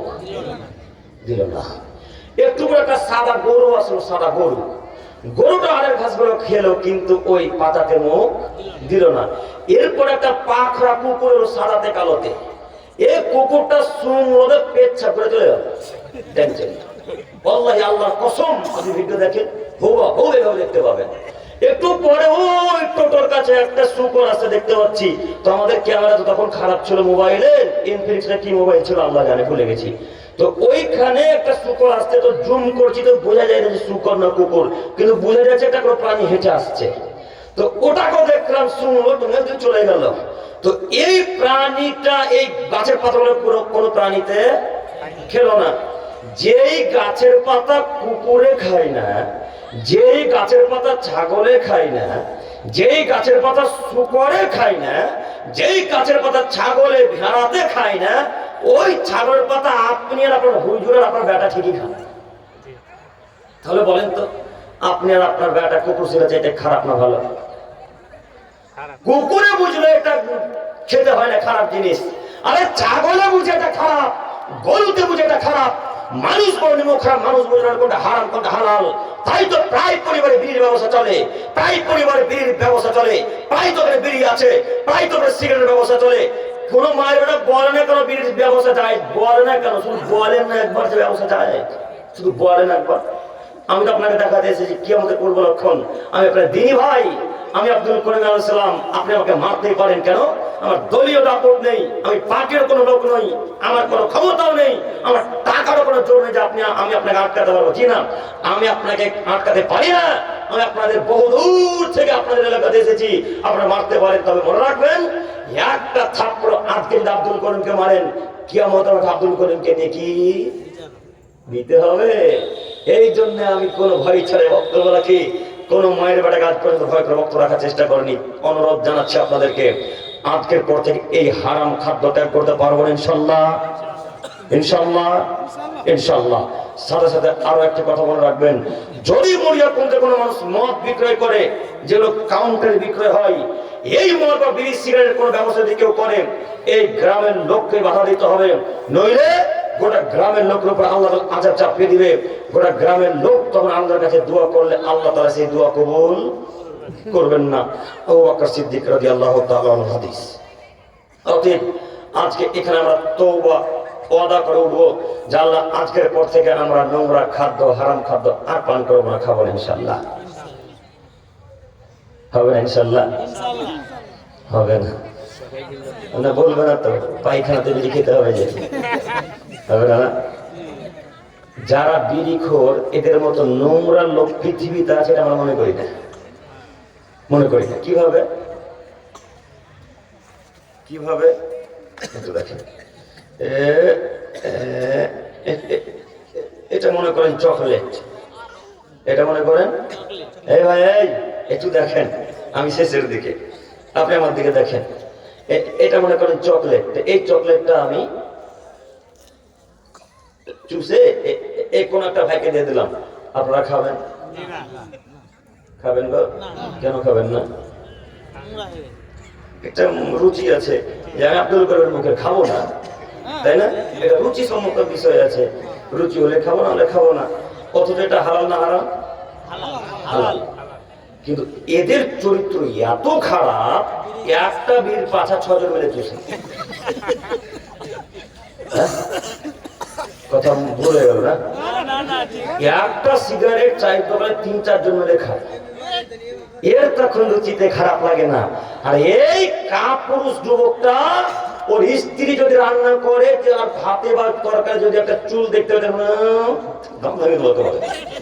Speaker 1: দিল না। একটু করে একটা সাদা গরু আসলো, সাদা গরু, গরুটা আরেক ঘাসগুলো খেলো কিন্তু ওই পাতাতে মুখ দিল না। এরপর একটা পাখরা কুকুর এলো সাদাতে কালোতে, এই কুকুরটা সুমরোদে পেচ্ছা করে চলে গেল। দেখছেন আল্লাহ আল্লাহর কসম, আপনি ভিডিও দেখেন হুবহু এভাবে দেখতে পাবেন। একটু পরে ওই টোটোর কাছে একটা শুকর আছে দেখতে পাচ্ছি। তো আমাদের ক্যামেরা তো তখন খারাপ ছিল, মোবাইলের ইনফিনিক্স কি মোবাইল ছিল আল্লাহ জানে, ভুলে গেছি। তো ওইখানে একটা শুকর আসছে, তো জুম করছি তো বোঝা যায় না যে শুকর না কুকুর, কিন্তু বোঝা যাচ্ছে একটা কোনো প্রাণী হেঁটে আসছে। তো ওটাকেও দেখলাম শুনলো, তুমি চলে গেল। তো এই প্রাণীটা এই গাছের পাতাগুলো কোনো প্রাণীতে খেলো না। যেই গাছের পাতা কুকুরে খায় না, যেই গাছের পাতা ছাগলে খায় না, যেই গাছের পাতা শুকরে খায় না, যেই গাছের পাতা ছাগলে ভেড়াতে খায় না, ওই ছাগলের পাতা আপনি আর আপনার হুজুর আর আপনার বেটা ঠিকই খান। তাহলে বলেন তো, আপনি আর আপনার বেটা কুকুর ছিল যে এটা খারাপ না ভালো? কুকুরে বুঝলে এটা খেতে হয় না খারাপ জিনিস, আরে ছাগলে বুঝে এটা খারাপ, গরুতে বুঝে এটা খারাপ, মানুষ বলে খারাপ, মানুষ বলে কোনটা হারাম কোনটা হালাল। তাই তো প্রায় পরিবারে বিড়ির ব্যবস্থা চলে, প্রায় পরিবারে বিড়ির ব্যবস্থা চলে, প্রায় তো বিড়ি আছে, প্রায় তো সিগারেটের ব্যবস্থা চলে। কোন মায়ের ওটা বলে না কেন বিড়ির ব্যবস্থা যায়, বলে না কেন, শুধু বলেন না একবার যে ব্যবস্থা যায়, শুধু বলেন একবার। আমি তো আপনাকে দেখাতে এসেছি কি আমাদের পূর্ব লক্ষণ। আমি আপনার দিনী ভাই, আমি আব্দুল করিম আলাইহিস সালাম, আপনি আমাকে মারতেই পারেন কেন? আমার দলীয় দাপট নেই, আমি পার্টির কোনো লোক নই, আমার কোনো ক্ষমতাও নেই, আমার টাকারও কোনো জোর নেই যে আমি আপনাকে আটকাতে পারবো। জি না, আমি আপনাকে আটকাতে পারি না। আমি আপনাদের বহু দূর থেকে আপনাদের এলাকাতে এসেছি, আপনারা মারতে পারেন, তবে মনে রাখবেন একটা থাপ্পড় আজকে যদি আব্দুল করিমকে মারেন, কিয়ামত আব্দুল করিমকে দেখি দিতে হবে। এই জন্য আমি কোন ভয় ছাড়াই বক্তব্য রাখি, কোন মায়ের বেটা কাজ পর্যন্ত ভয় করে বক্তব্য রাখার চেষ্টা করেনি। অনুরোধ জানাচ্ছি আপনাদেরকে, আজকের পর থেকে এই হারাম খাদ্য ত্যাগ করতে পারবো ইনশাল্লাহ, ইনশাল্লাহ, ইনশাল্লাহ। সাথে সাথে আরো একটা কথা মনে রাখবেন, যদি মরিয়ারগঞ্জে কোনো মানুষ মদ বিক্রয় করে, যেগুলো কাউন্টারে বিক্রয় হয়, এই মদ বা বিড়ি সিগারেটের কোনো ব্যবস্থা যদি কেউ করে, এই গ্রামের লোককে বাধা দিতে হবে, নইলে গোটা গ্রামের লোকের উপর আল্লাহ আযাব চাপিয়ে দিবে। গোটা গ্রামের লোক তখন আল্লাহর কাছে দোয়া করলে আল্লাহ তাআলা সেই দোয়া কবুল করবেন না। আবু বকর সিদ্দিক রাদিয়াল্লাহু তাআলা আনহু হাদিস। অতএব আজকে এখানে আমরা তওবা ওয়াদা করে উঠবো যে আল্লাহ আজকের পর থেকে আমরা নোংরা খাদ্য, হারাম খাদ্য আর পান করবো না, খাবো না ইনশাআল্লাহ। হবে না ইনশাআল্লাহ? হবে না না বলবে না তো, পায়খানাতে বিড়ি খেতে হবে যে, হবে না? যারা বিড়িখোর এদের মতো নোংরা লোক পৃথিবীতে আছে আমরা মনে করি না, মনে করি না। কিভাবে কিভাবে দেখেন, এটা মনে করেন চকলেট, এটা মনে করেন, এই ভাই এই একটু দেখেন, আমি শেষের দিকে, আপনি আমার দিকে দেখেন, এটা মনে করেন চকলেট। এই চকলেটটা আমি চুষে এই কোন একটা ভাইকে দিয়ে দিলাম, আপনারা খাবেন? খাবেন গো? কেন খাবেন না? একটা রুচি আছে যে আমি আব্দুল করিমের মুখে খাবো না, তাই না? এটা রুচি সম্মত বিষয় আছে, রুচি হলে খাবো না হলে খাবো না। অথচ এটা হালাল না হারাম? হালাল। কিন্তু এদের চরিত্র এত খারাপ, একটা বীর 5-6 জন মিলে চুষে। কথা ভুলে গেল না? একটা সিগারেট 4 দোকানে 3-4 জন মিলে খায়, এর তখন রুচিতে খারাপ লাগে না। আর এই কাপুরুষ যুবকটা ওর স্ত্রী যদি রান্না করে আর ভাতে বা তরকারি যদি একটা চুল দেখতে পারে,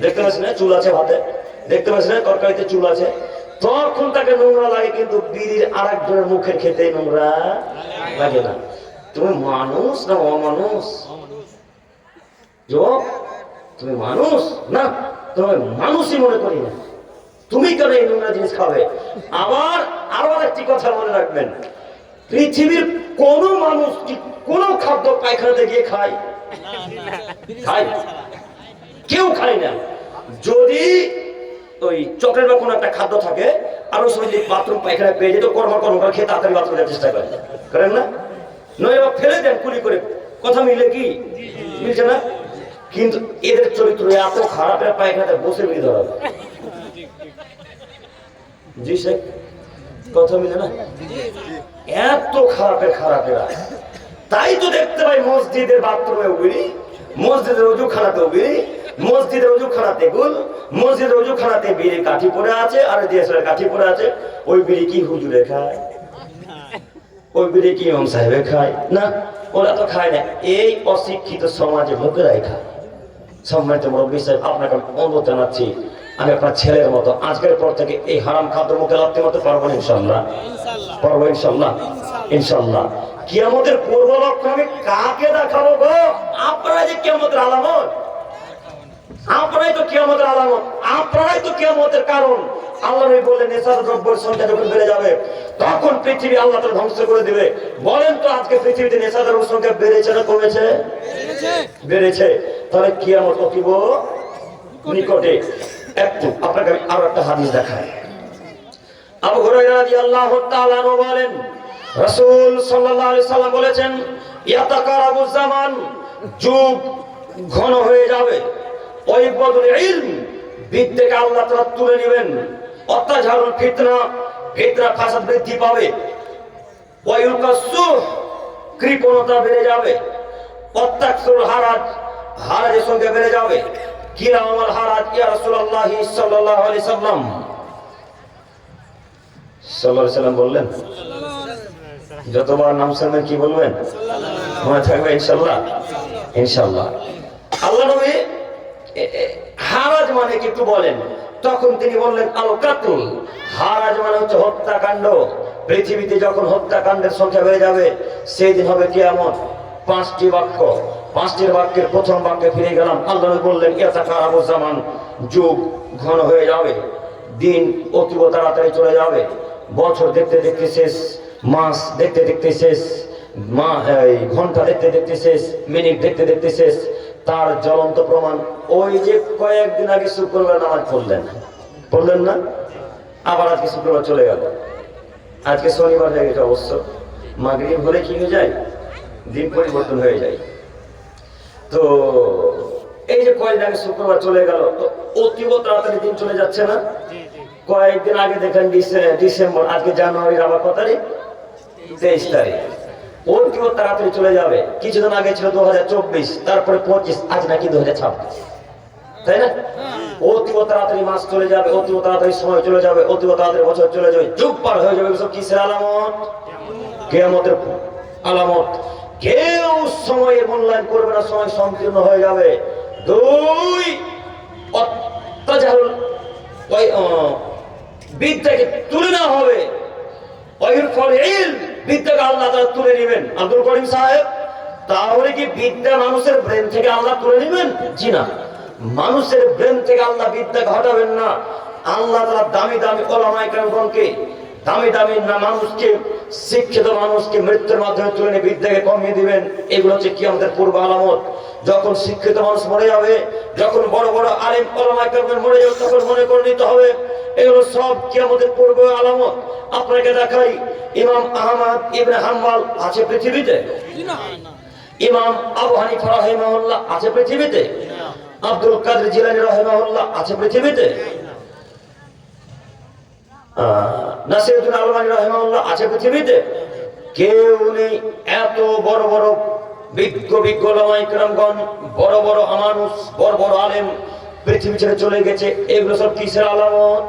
Speaker 1: দেখতে পাচ্ছি না চুল আছে ভাতে, দেখতে পাচ্ছি না তরকারিতে চুল আছে, তখন তাকে নোংরা লাগে। কিন্তু বিড়ির আর একজনের মুখের খেতে নোংরা লাগে না। তুমি মানুষ না অমানুষ? তুমি মানুষ না, তুমি মানুষই মনে করি না, তুমি কেন এই নোংরা জিনিস খাবে? আবার আরো একটি কথা মনে রাখবেন, পৃথিবীর কোন মানুষ কি কোন খাদ্য পায়খানাতে গিয়ে খায়? খায়? কেউ খায় না। যদি ওই চকলেট বা কোনো একটা খাদ্য থাকে আর ওই সময় যদি বাথরুম পায়খানা পেয়ে যেত, কর্ম করে খেয়ে তাড়াতাড়ি বাথরুম যাওয়ার চেষ্টা করেন না? নয় ফেলে দেন কুলি করে। কথা মিলে কি? মিলছে না? কিন্তু এদের চরিত্র এত খারাপ, এরা পায়খানাতে বসে বিড়ি ধরাবে। জি শেখ, কথা মিলে না? এত খারাপেরা। তাই তো দেখতে পাই মসজিদের বাথরুমে বিড়ি, মসজিদের অজুখানাতেও বিড়ি, মসজিদের অজুখানাতে গুল, মসজিদের অজুখানাতে বিড়ি কাঠি পড়ে আছে, আর দেশের কাঠি পড়ে আছে। ওই বিড়ি কি হুজুরে খায়? ওই বিড়ি কি ইমাম সাহেবে খায়? না, ওরা তো খায় না। এই অশিক্ষিত সমাজে লোকেরাই খায়। সম্মানিত মুরব্বী সাহেব, আপনাকে অনুরোধ জানাচ্ছি, আমি আপনার ছেলের মতো আজকের পর থেকে এই হারাম খাদ্য মুখে রাখতে মতো পারবো না। ইনশাল্লাহ পারবো, ইনশাল্লাহ। কিয়ামতের পূর্ব লক্ষ্য আমি কাকে দেখাবো গো? আপনারা যে কিয়ামতের আলামত, আপনারাই তো কিয়ামতের আলামত, আপনারাই তো কিয়ামতের কারণ। আল্লাহ নবী বললেন, নেশার দ্রব্যের সংখ্যা যখন বেড়ে যাবে তখন পৃথিবী আল্লাহ তাআলা ধ্বংস করে দিবে। বলেন তো আজকে পৃথিবীতে নেশার দ্রব্যের সংখ্যা বেড়েছে না কমেছে? বেড়েছে। তাহলে কিয়ামত অতীব নিকটে। একটু আপনাকে আমি আরো একটা হাদিস দেখাই। আবু হুরায়রা রাদিয়াল্লাহু তাআলা আনহু বলেন, রাসূল সাল্লাল্লাহু আলাইহি সাল্লাম বলেছেন, ইয়াতাকারাবু জামান, যুগ ঘন হয়ে যাবে। ওই বদল ইলম, বিদ্যাকে আল্লাহ তাআলা তুলে নেবেন। অত্যাচারুল ফিতনা, ফিতনা ফাসাদ বৃদ্ধি পাবে। ওয়ায়ুকাসুহ, কৃপণতা বেড়ে যাবে। অত্যাকসুল হারাজ, হারাজের সংখ্যা বেড়ে যাবে। কিরা আমল হারাজ ইয়া রাসূলুল্লাহ সাল্লাল্লাহু আলাইহি সাল্লাম, সাল্লাল্লাহু আলাইহি সাল্লাম বললেন, যতবার নাম শুনবেন কি বলবেন? মনে থাকবে ইনশাআল্লাহ, ইনশাআল্লাহ। আল্লাহ নবী হারাজ মানে কি একটু বলেন। তখন তিনি বললেন, আল কাতল, হারাজ মানে হচ্ছে হত্যাকাণ্ড। পৃথিবীতে যখন হত্যাকাণ্ডের সংখ্যা বেড়ে যাবে সেই দিন হবে কিয়ামত। 5টি বাক্য, 5টির বাক্যের প্রথম বাক্যে ফিরে গেলাম। আল্লাহ নবী বললেন, ইয়াতাকারাবু জামান, যুগ ঘন হয়ে যাবে, দিন অতীব তাড়াতাড়ি চলে যাবে, বছর দেখতে দেখতে শেষ, মাস দেখতে দেখতে শেষ, ঘন্টা দেখতে দেখতে শেষ, মিনিট দেখতে দেখতে শেষ। তার জ্বলন্ত প্রমাণ ওই যে কয়েকদিন আগে শুক্রবার নামাজ পড়লেন না, আবার আজকে শুক্রবার চলে গেল, আজকে শনিবার হয়ে গেছে। অবশ্য মাগরিব হলে কি হয়ে যায়, দিন পরিবর্তন হয়ে যায়। তো এই যে কয়েকদিন আগে শুক্রবার চলে গেল, তো অতীব তাড়াতাড়ি দিন চলে যাচ্ছে না? কয়েকদিন আগে দেখেন ডিসেম্বর, আজকে জানুয়ারির আবার কত তারিখ? 23 তারিখ। অতীব তাড়াতাড়ি চলে যাবে। কিছুদিন আগে ছিল 2024, তারপরে 25, আজ নাকি 2026, তাই না? অতীব তাড়াতাড়ি মাস চলে যাবে, অতীব তাড়াতাড়ি সময় চলে যাবে, অতীব তাড়াতাড়ি বছর চলে যাবে, যুগ পার হয়ে যাবে। সব কিসের আলামত? কিয়ামতের আলামত। কেউ সময়ের মূল্যায়ন করবে না, সময় সংকীর্ণ হয়ে যাবে। 2, অত্যাচার, বিদ্যাকে তুলে নেওয়া হবে। বিদ্যাকে আল্লাহ তাআলা তুলে নেবেন। আব্দুল করিম সাহেব, তাহলে কি বিদ্যা মানুষের ব্রেন থেকে আল্লাহ তুলে নেবেন? জি না, মানুষের ব্রেন থেকে আল্লাহ বিদ্যাকে হটাবেন না। আল্লাহ তাআলা দামি দামি উলামায়ে কেরামগণকে, দামি দামি মানুষকে, শিক্ষিত মানুষকে মৃত্যুর মাধ্যমে তুলে নিয়ে বিদ্যাকে কমিয়ে দিবেন। এগুলো হচ্ছে কিয়ামতের পূর্ব আলামত। যখন শিক্ষিত মানুষ মরে যাবে, যখন বড় বড় আলেম উলামায়ে কেরাম মরে যাবে, তখন মনে করে নিতে হবে এগুলো সব কিয়ামতের পূর্ব আলামত। আপনাকে দেখাই, ইমাম আহমদ ইবনে হাম্বল আছে পৃথিবীতে? ইমাম আবু হানিফা রাহিমাহুল্লাহ আছে পৃথিবীতে? আব্দুল কাদের জিলানী রাহিমাহুল্লাহ আছে পৃথিবীতে? নাসিরুদ্দিন আলবানী রাহিমাহুল্লাহ আছে পৃথিবীতে? কেউ নেই। এত বড় বড় বিজ্ঞ উলামায়ে কেরামগণ, বড় বড় মানুষ, বড় বড় আলেম পৃথিবী ছেড়ে চলে গেছে। এগুলো সব কিসের আলামত?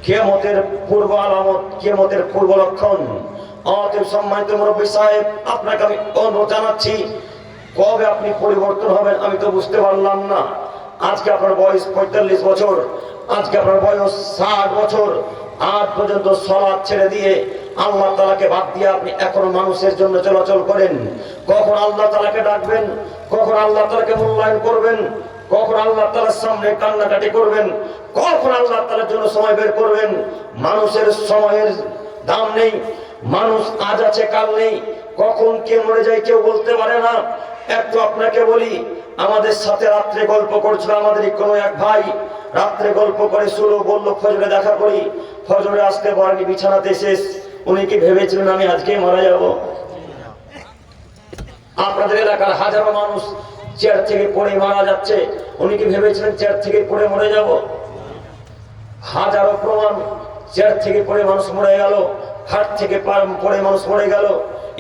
Speaker 1: কিয়ামতের পূর্ব আলামত, কিয়ামতের পূর্ব লক্ষণ। অতএব সম্মানিত মুরব্বী সাহেব, আপনাকে আমি অনুরোধ জানাচ্ছি, কবে আপনি পরিবর্তন হবেন আমি তো বুঝতে পারলাম না। আজকে আপনার বয়স 45 বছর, আজকে আপনার বয়স 60 বছর, আজ পর্যন্ত সালাত ছেড়ে দিয়ে আল্লাহ তাআলাকে বাদ দিয়ে আপনি এখনো মানুষের জন্য চলাচল করেন। কখন আল্লাহ তাআলাকে ডাকবেন, কখন আল্লাহ তাআলাকে মূল্যায়ন করবেন, কখন আল্লাহ তাআলার সামনে কান্নাকাটি করবেন, কখন আল্লাহ তাআলার জন্য সময় বের করবেন? মানুষের সময়ের দাম নেই। মানুষ আজ আছে কাল নেই, কখন কে মরে যায় কেউ বলতে পারে না। একটু আপনাকে বলি, আমাদের সাথে রাত্রে গল্প করছিল আমাদের কোনো এক ভাই, রাত্রে গল্প করে শুরু বলল ফজরে দেখা করি। ফজরে আসতে পারেনি, বিছানাতে শেষ। উনি কি ভেবেছিলেন আমি আজকে মারা যাব? আপনাদের এলাকার হাজারো মানুষ চেয়ার থেকে পড়ে মারা যাচ্ছে, উনি কি ভেবেছিলেন চেয়ার থেকে পড়ে মরে যাব? হাজারো প্রমাণ, চেয়ার থেকে পড়ে মানুষ মরে গেল, খাট থেকে পড়ে মানুষ মরে গেল,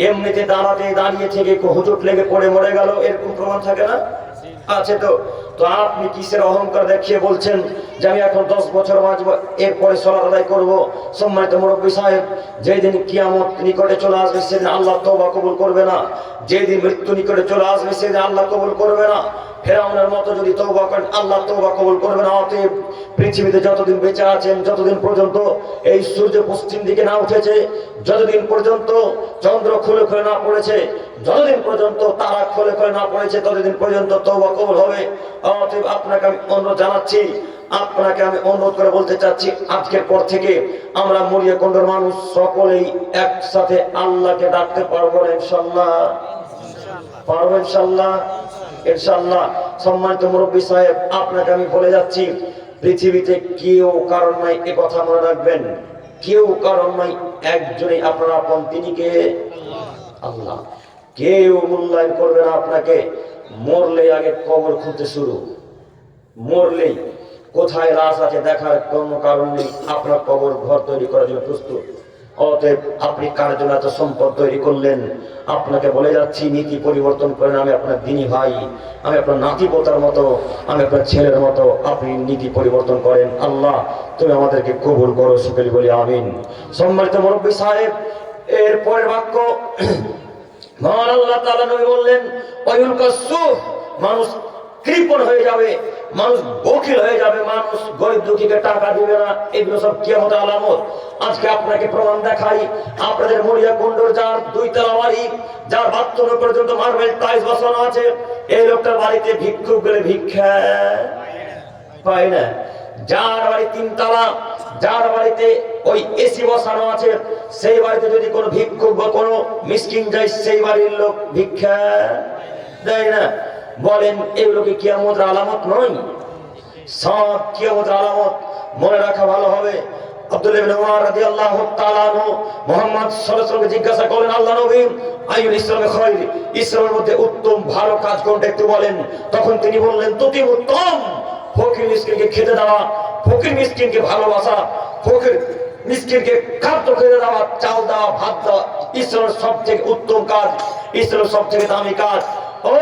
Speaker 1: এমনিতে দাঁড়িয়ে থেকে হুজুট লেগে পড়ে মরে গেল, এরকম প্রমাণ থাকে না? আছে তো। তো আপনি কিসের অহংকার দেখিয়ে বলছেন যে আমি এখন 10 বছর বাঁচবো, এরপরে সালাত আদায় করবো? সম্মানিত মুরব্বী সাহেব, যেদিন কিয়ামত নিকটে চলে আসবে সেদিন আল্লাহ তওবা কবুল করবে না। যেদিন মৃত্যু নিকটে চলে আসবে সেদিন আল্লাহ কবুল করবে না। ফেরাউনের মতো যদি তওবা করেন আল্লাহ তওবা কবুল করবে না। অতএব পৃথিবীতে যতদিন বেঁচে আছেন, যতদিন পর্যন্ত এই সূর্য পশ্চিম দিকে না উঠেছে, যতদিন পর্যন্ত চন্দ্র খুলে খুলে না পড়েছে, যতদিন পর্যন্ত তারা খুলে খুলে না পড়েছে, ততদিন পর্যন্ত তওবা কবুল হবে। অতএব আপনাকে আমি অনুরোধ জানাচ্ছি, আপনাকে আমি অনুরোধ করে বলতে চাচ্ছি, আজকের পর থেকে আমরা মুড়িয়াকুণ্ডর মানুষ সকলেই একসাথে আল্লাহকে ডাকতে পারবো না ইনশাআল্লাহ? পারবো ইনশাআল্লাহ? ইনশাআল্লাহ। সম্মানিত মুরব্বী সাহেব, আপনাকে আমি বলে যাচ্ছি, পৃথিবীতে কেউ কারণ নাই, এ কথা মনে রাখবেন, কেউ কারণ নাই, একজনই আপনার আপন, তিনি কে? আল্লাহ। কেউ মূল্যায়ন করবে না আপনাকে। মরলেই আগে কবর খুঁজতে শুরু, মরলেই কোথায় লাশ আছে দেখার কোনো কারণ নেই, আপনার কবর ঘর তৈরি করার জন্য প্রস্তুত। অতএব আপনি কার জন্য এত সম্পদ তৈরি করলেন? আপনাকে বলে যাচ্ছি, নীতি পরিবর্তন করেন। আমি আপনার দিনী ভাই, আমি আপনার নাতি পোতার মতো, আমি আপনার ছেলের মতো, আপনি নীতি পরিবর্তন করেন। আল্লাহ তুমি আমাদেরকে কবুল করো, সকলে বলি আমিন। সম্মানিত মুরব্বী সাহেব, এর পরের বাক্য মহান আল্লাহ তাআলা নবী বললেন, মানুষ কৃপণ হয়ে যাবে, মানুষ বখিল হয়ে যাবে, মানুষ গরিব দুঃখীকে টাকা দিবে না। এগুলো সব কিয়ামতের আলামত। আজকে আপনাকে প্রমাণ দেখাই, আপনাদের মুড়িয়াকুণ্ডর যার 2 তলা বাড়ি, যার বাথরুমে পর্যন্ত মার্বেল টাইলস বসানো আছে, এই লোকটার বাড়িতে ভিক্ষুক গেলে ভিক্ষা পায় না। যার বাড়ি 3 তলা, যার বাড়িতে ওই এসি বসানো আছে, সেই বাড়িতে যদি কোনো ভিক্ষুক বা কোনো মিসকিন যায়, সেই বাড়ির লোক ভিক্ষা দেয় না। বলেন এগুলোকে কিয়ামতের আলামত নয়? সব কিয়ামতের আলামত। মনে রাখা ভালো হবে। আব্দুল্লাহ ইবনে উমর রাদিয়াল্লাহু তাআলা আনহু মুহাম্মদ সাল্লাল্লাহু আলাইহি ওয়াসাল্লামকে জিজ্ঞাসা করলেন, আল্লাহ নবী, আইয়ুল ইসলামে খায়র, ইসলামের মধ্যে উত্তম ভালো কাজ কোনটা একটু বলেন। তখন তিনি বললেন, তুতি উত্তম, ফকির মিসকিনকে খেতে দেওয়া, ফকির মিসকিনকে ভালোবাসা, ফকির মিসকিনকে খাদ্য খেতে দেওয়া, চাল দেওয়া, ভাত দেওয়া ইসলামের সবথেকে উত্তম কাজ, ইসলামের সবথেকে দামি কাজ। ও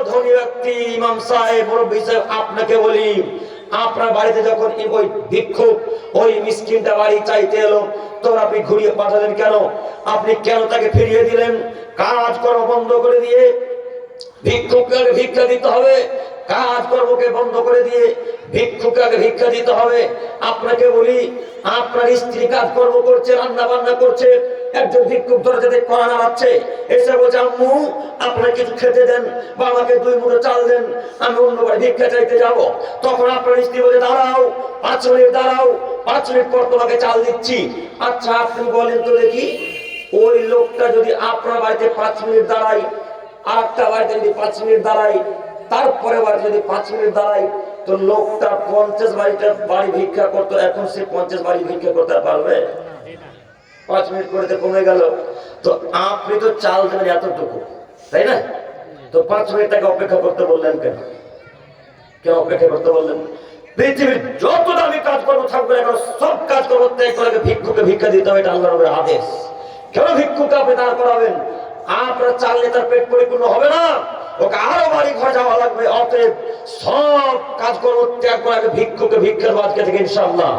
Speaker 1: ধনী ব্যক্তি, ইমাম সাহেব, মুরব্বী সাহেব, আপনাকে বলি, আপনার বাড়িতে যখন ওই ভিক্ষুক ওই মিসকিনটা বাড়ি চাইতে এলো, তখন আপনি ঘুরিয়ে পাঠালেন কেন? আপনি কেন তাকে ফিরিয়ে দিলেন? কাজ কর্ম বন্ধ করে দিয়ে ভিক্ষুককে আগে ভিক্ষা দিতে হবে। কাজ কর্মকে বন্ধ করে দিয়ে ভিক্ষুককে আগে ভিক্ষা দিতে হবে। আপনাকে বলি, আপনার স্ত্রী কাজ কর্ম করছে, রান্না বান্না করছে, একজন ভিক্ষুক দরজাতে কড়া নাড়াচ্ছে, এসে বলছে, আম্মু আপনার কিছু খেতে দেন, বা আমাকে 2 মুঠো চাল দেন, আমি অন্য বাড়ি ভিক্ষা চাইতে যাব। তখন আপনার স্ত্রী বলে, দাঁড়াও 5 মিনিট, দাঁড়াও 5 মিনিট পর তোমাকে চাল দিচ্ছি। আচ্ছা আপনি বলেন তো দেখি, ওই লোকটা যদি আপনার বাড়িতে 5 মিনিট দাঁড়ায়, আর একটা বাড়িতে যদি 5 মিনিট দাঁড়ায়, তারপরে বাড়ি যদি 5 মিনিট দাঁড়ায়, তো লোকটা 50 বাড়ি ভিক্ষা করতো, এখন সে 50 বাড়ি ভিক্ষা করতে পারবে? 5 মিনিট করে কমে গেল। তো আপনি তো চাল দেবেন এতটুকু, তাই না? তো 5 মিনিট তাকে অপেক্ষা করতে বললেন কেন? কেন অপেক্ষা করতে বললেন? পৃথিবীর যত দামি কাজ করবো থাকবে না, সব কাজ করবো ত্যাগ করে ভিক্ষুকে ভিক্ষা দিতে হবে, এটা আল্লাহর নবীর আদেশ। কেন ভিক্ষুকে আপনি দাঁড় করাবেন? আপনার চাল নিয়ে তার পেট পরিপূর্ণ হবে না, ওকে আরো বাড়ি ঘর যাওয়া লাগবে। অতএব সব কাজ করবো ত্যাগ করে আগে ভিক্ষুকে ভিক্ষা দেবো আজকে থেকে ইনশাআল্লাহ।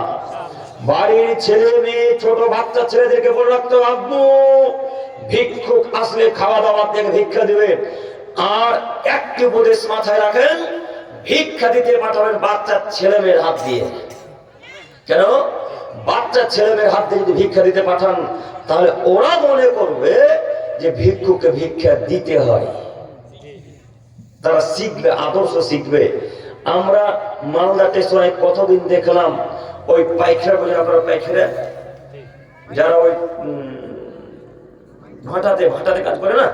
Speaker 1: বাড়ির ছেলে মেয়ে, ছোট বাচ্চা ছেলেদেরকে বলে রাখতে হবে, আব্বু ভিক্ষুক আসলে খাওয়া দাওয়া থেকে ভিক্ষা দিবে। আর একটি উপদেশ মাথায় রাখেন, ভিক্ষা দিতে পাঠাবেন বাচ্চা ছেলে মেয়ের হাত দিয়ে। কেন? বাচ্চা ছেলে মেয়ের হাত দিয়ে যদি ভিক্ষা দিতে পাঠান, তাহলে ওরা মনে করবে যে ভিক্ষুকে ভিক্ষা দিতে হয়, তারা শিখবে, আদর্শ শিখবে। আমরা মালদা স্টেশনে কতদিন দেখলাম ওই পাইখানা, বলে আপনারা পাইখানা, যারা ওই ভাটাতে কাজ করে না,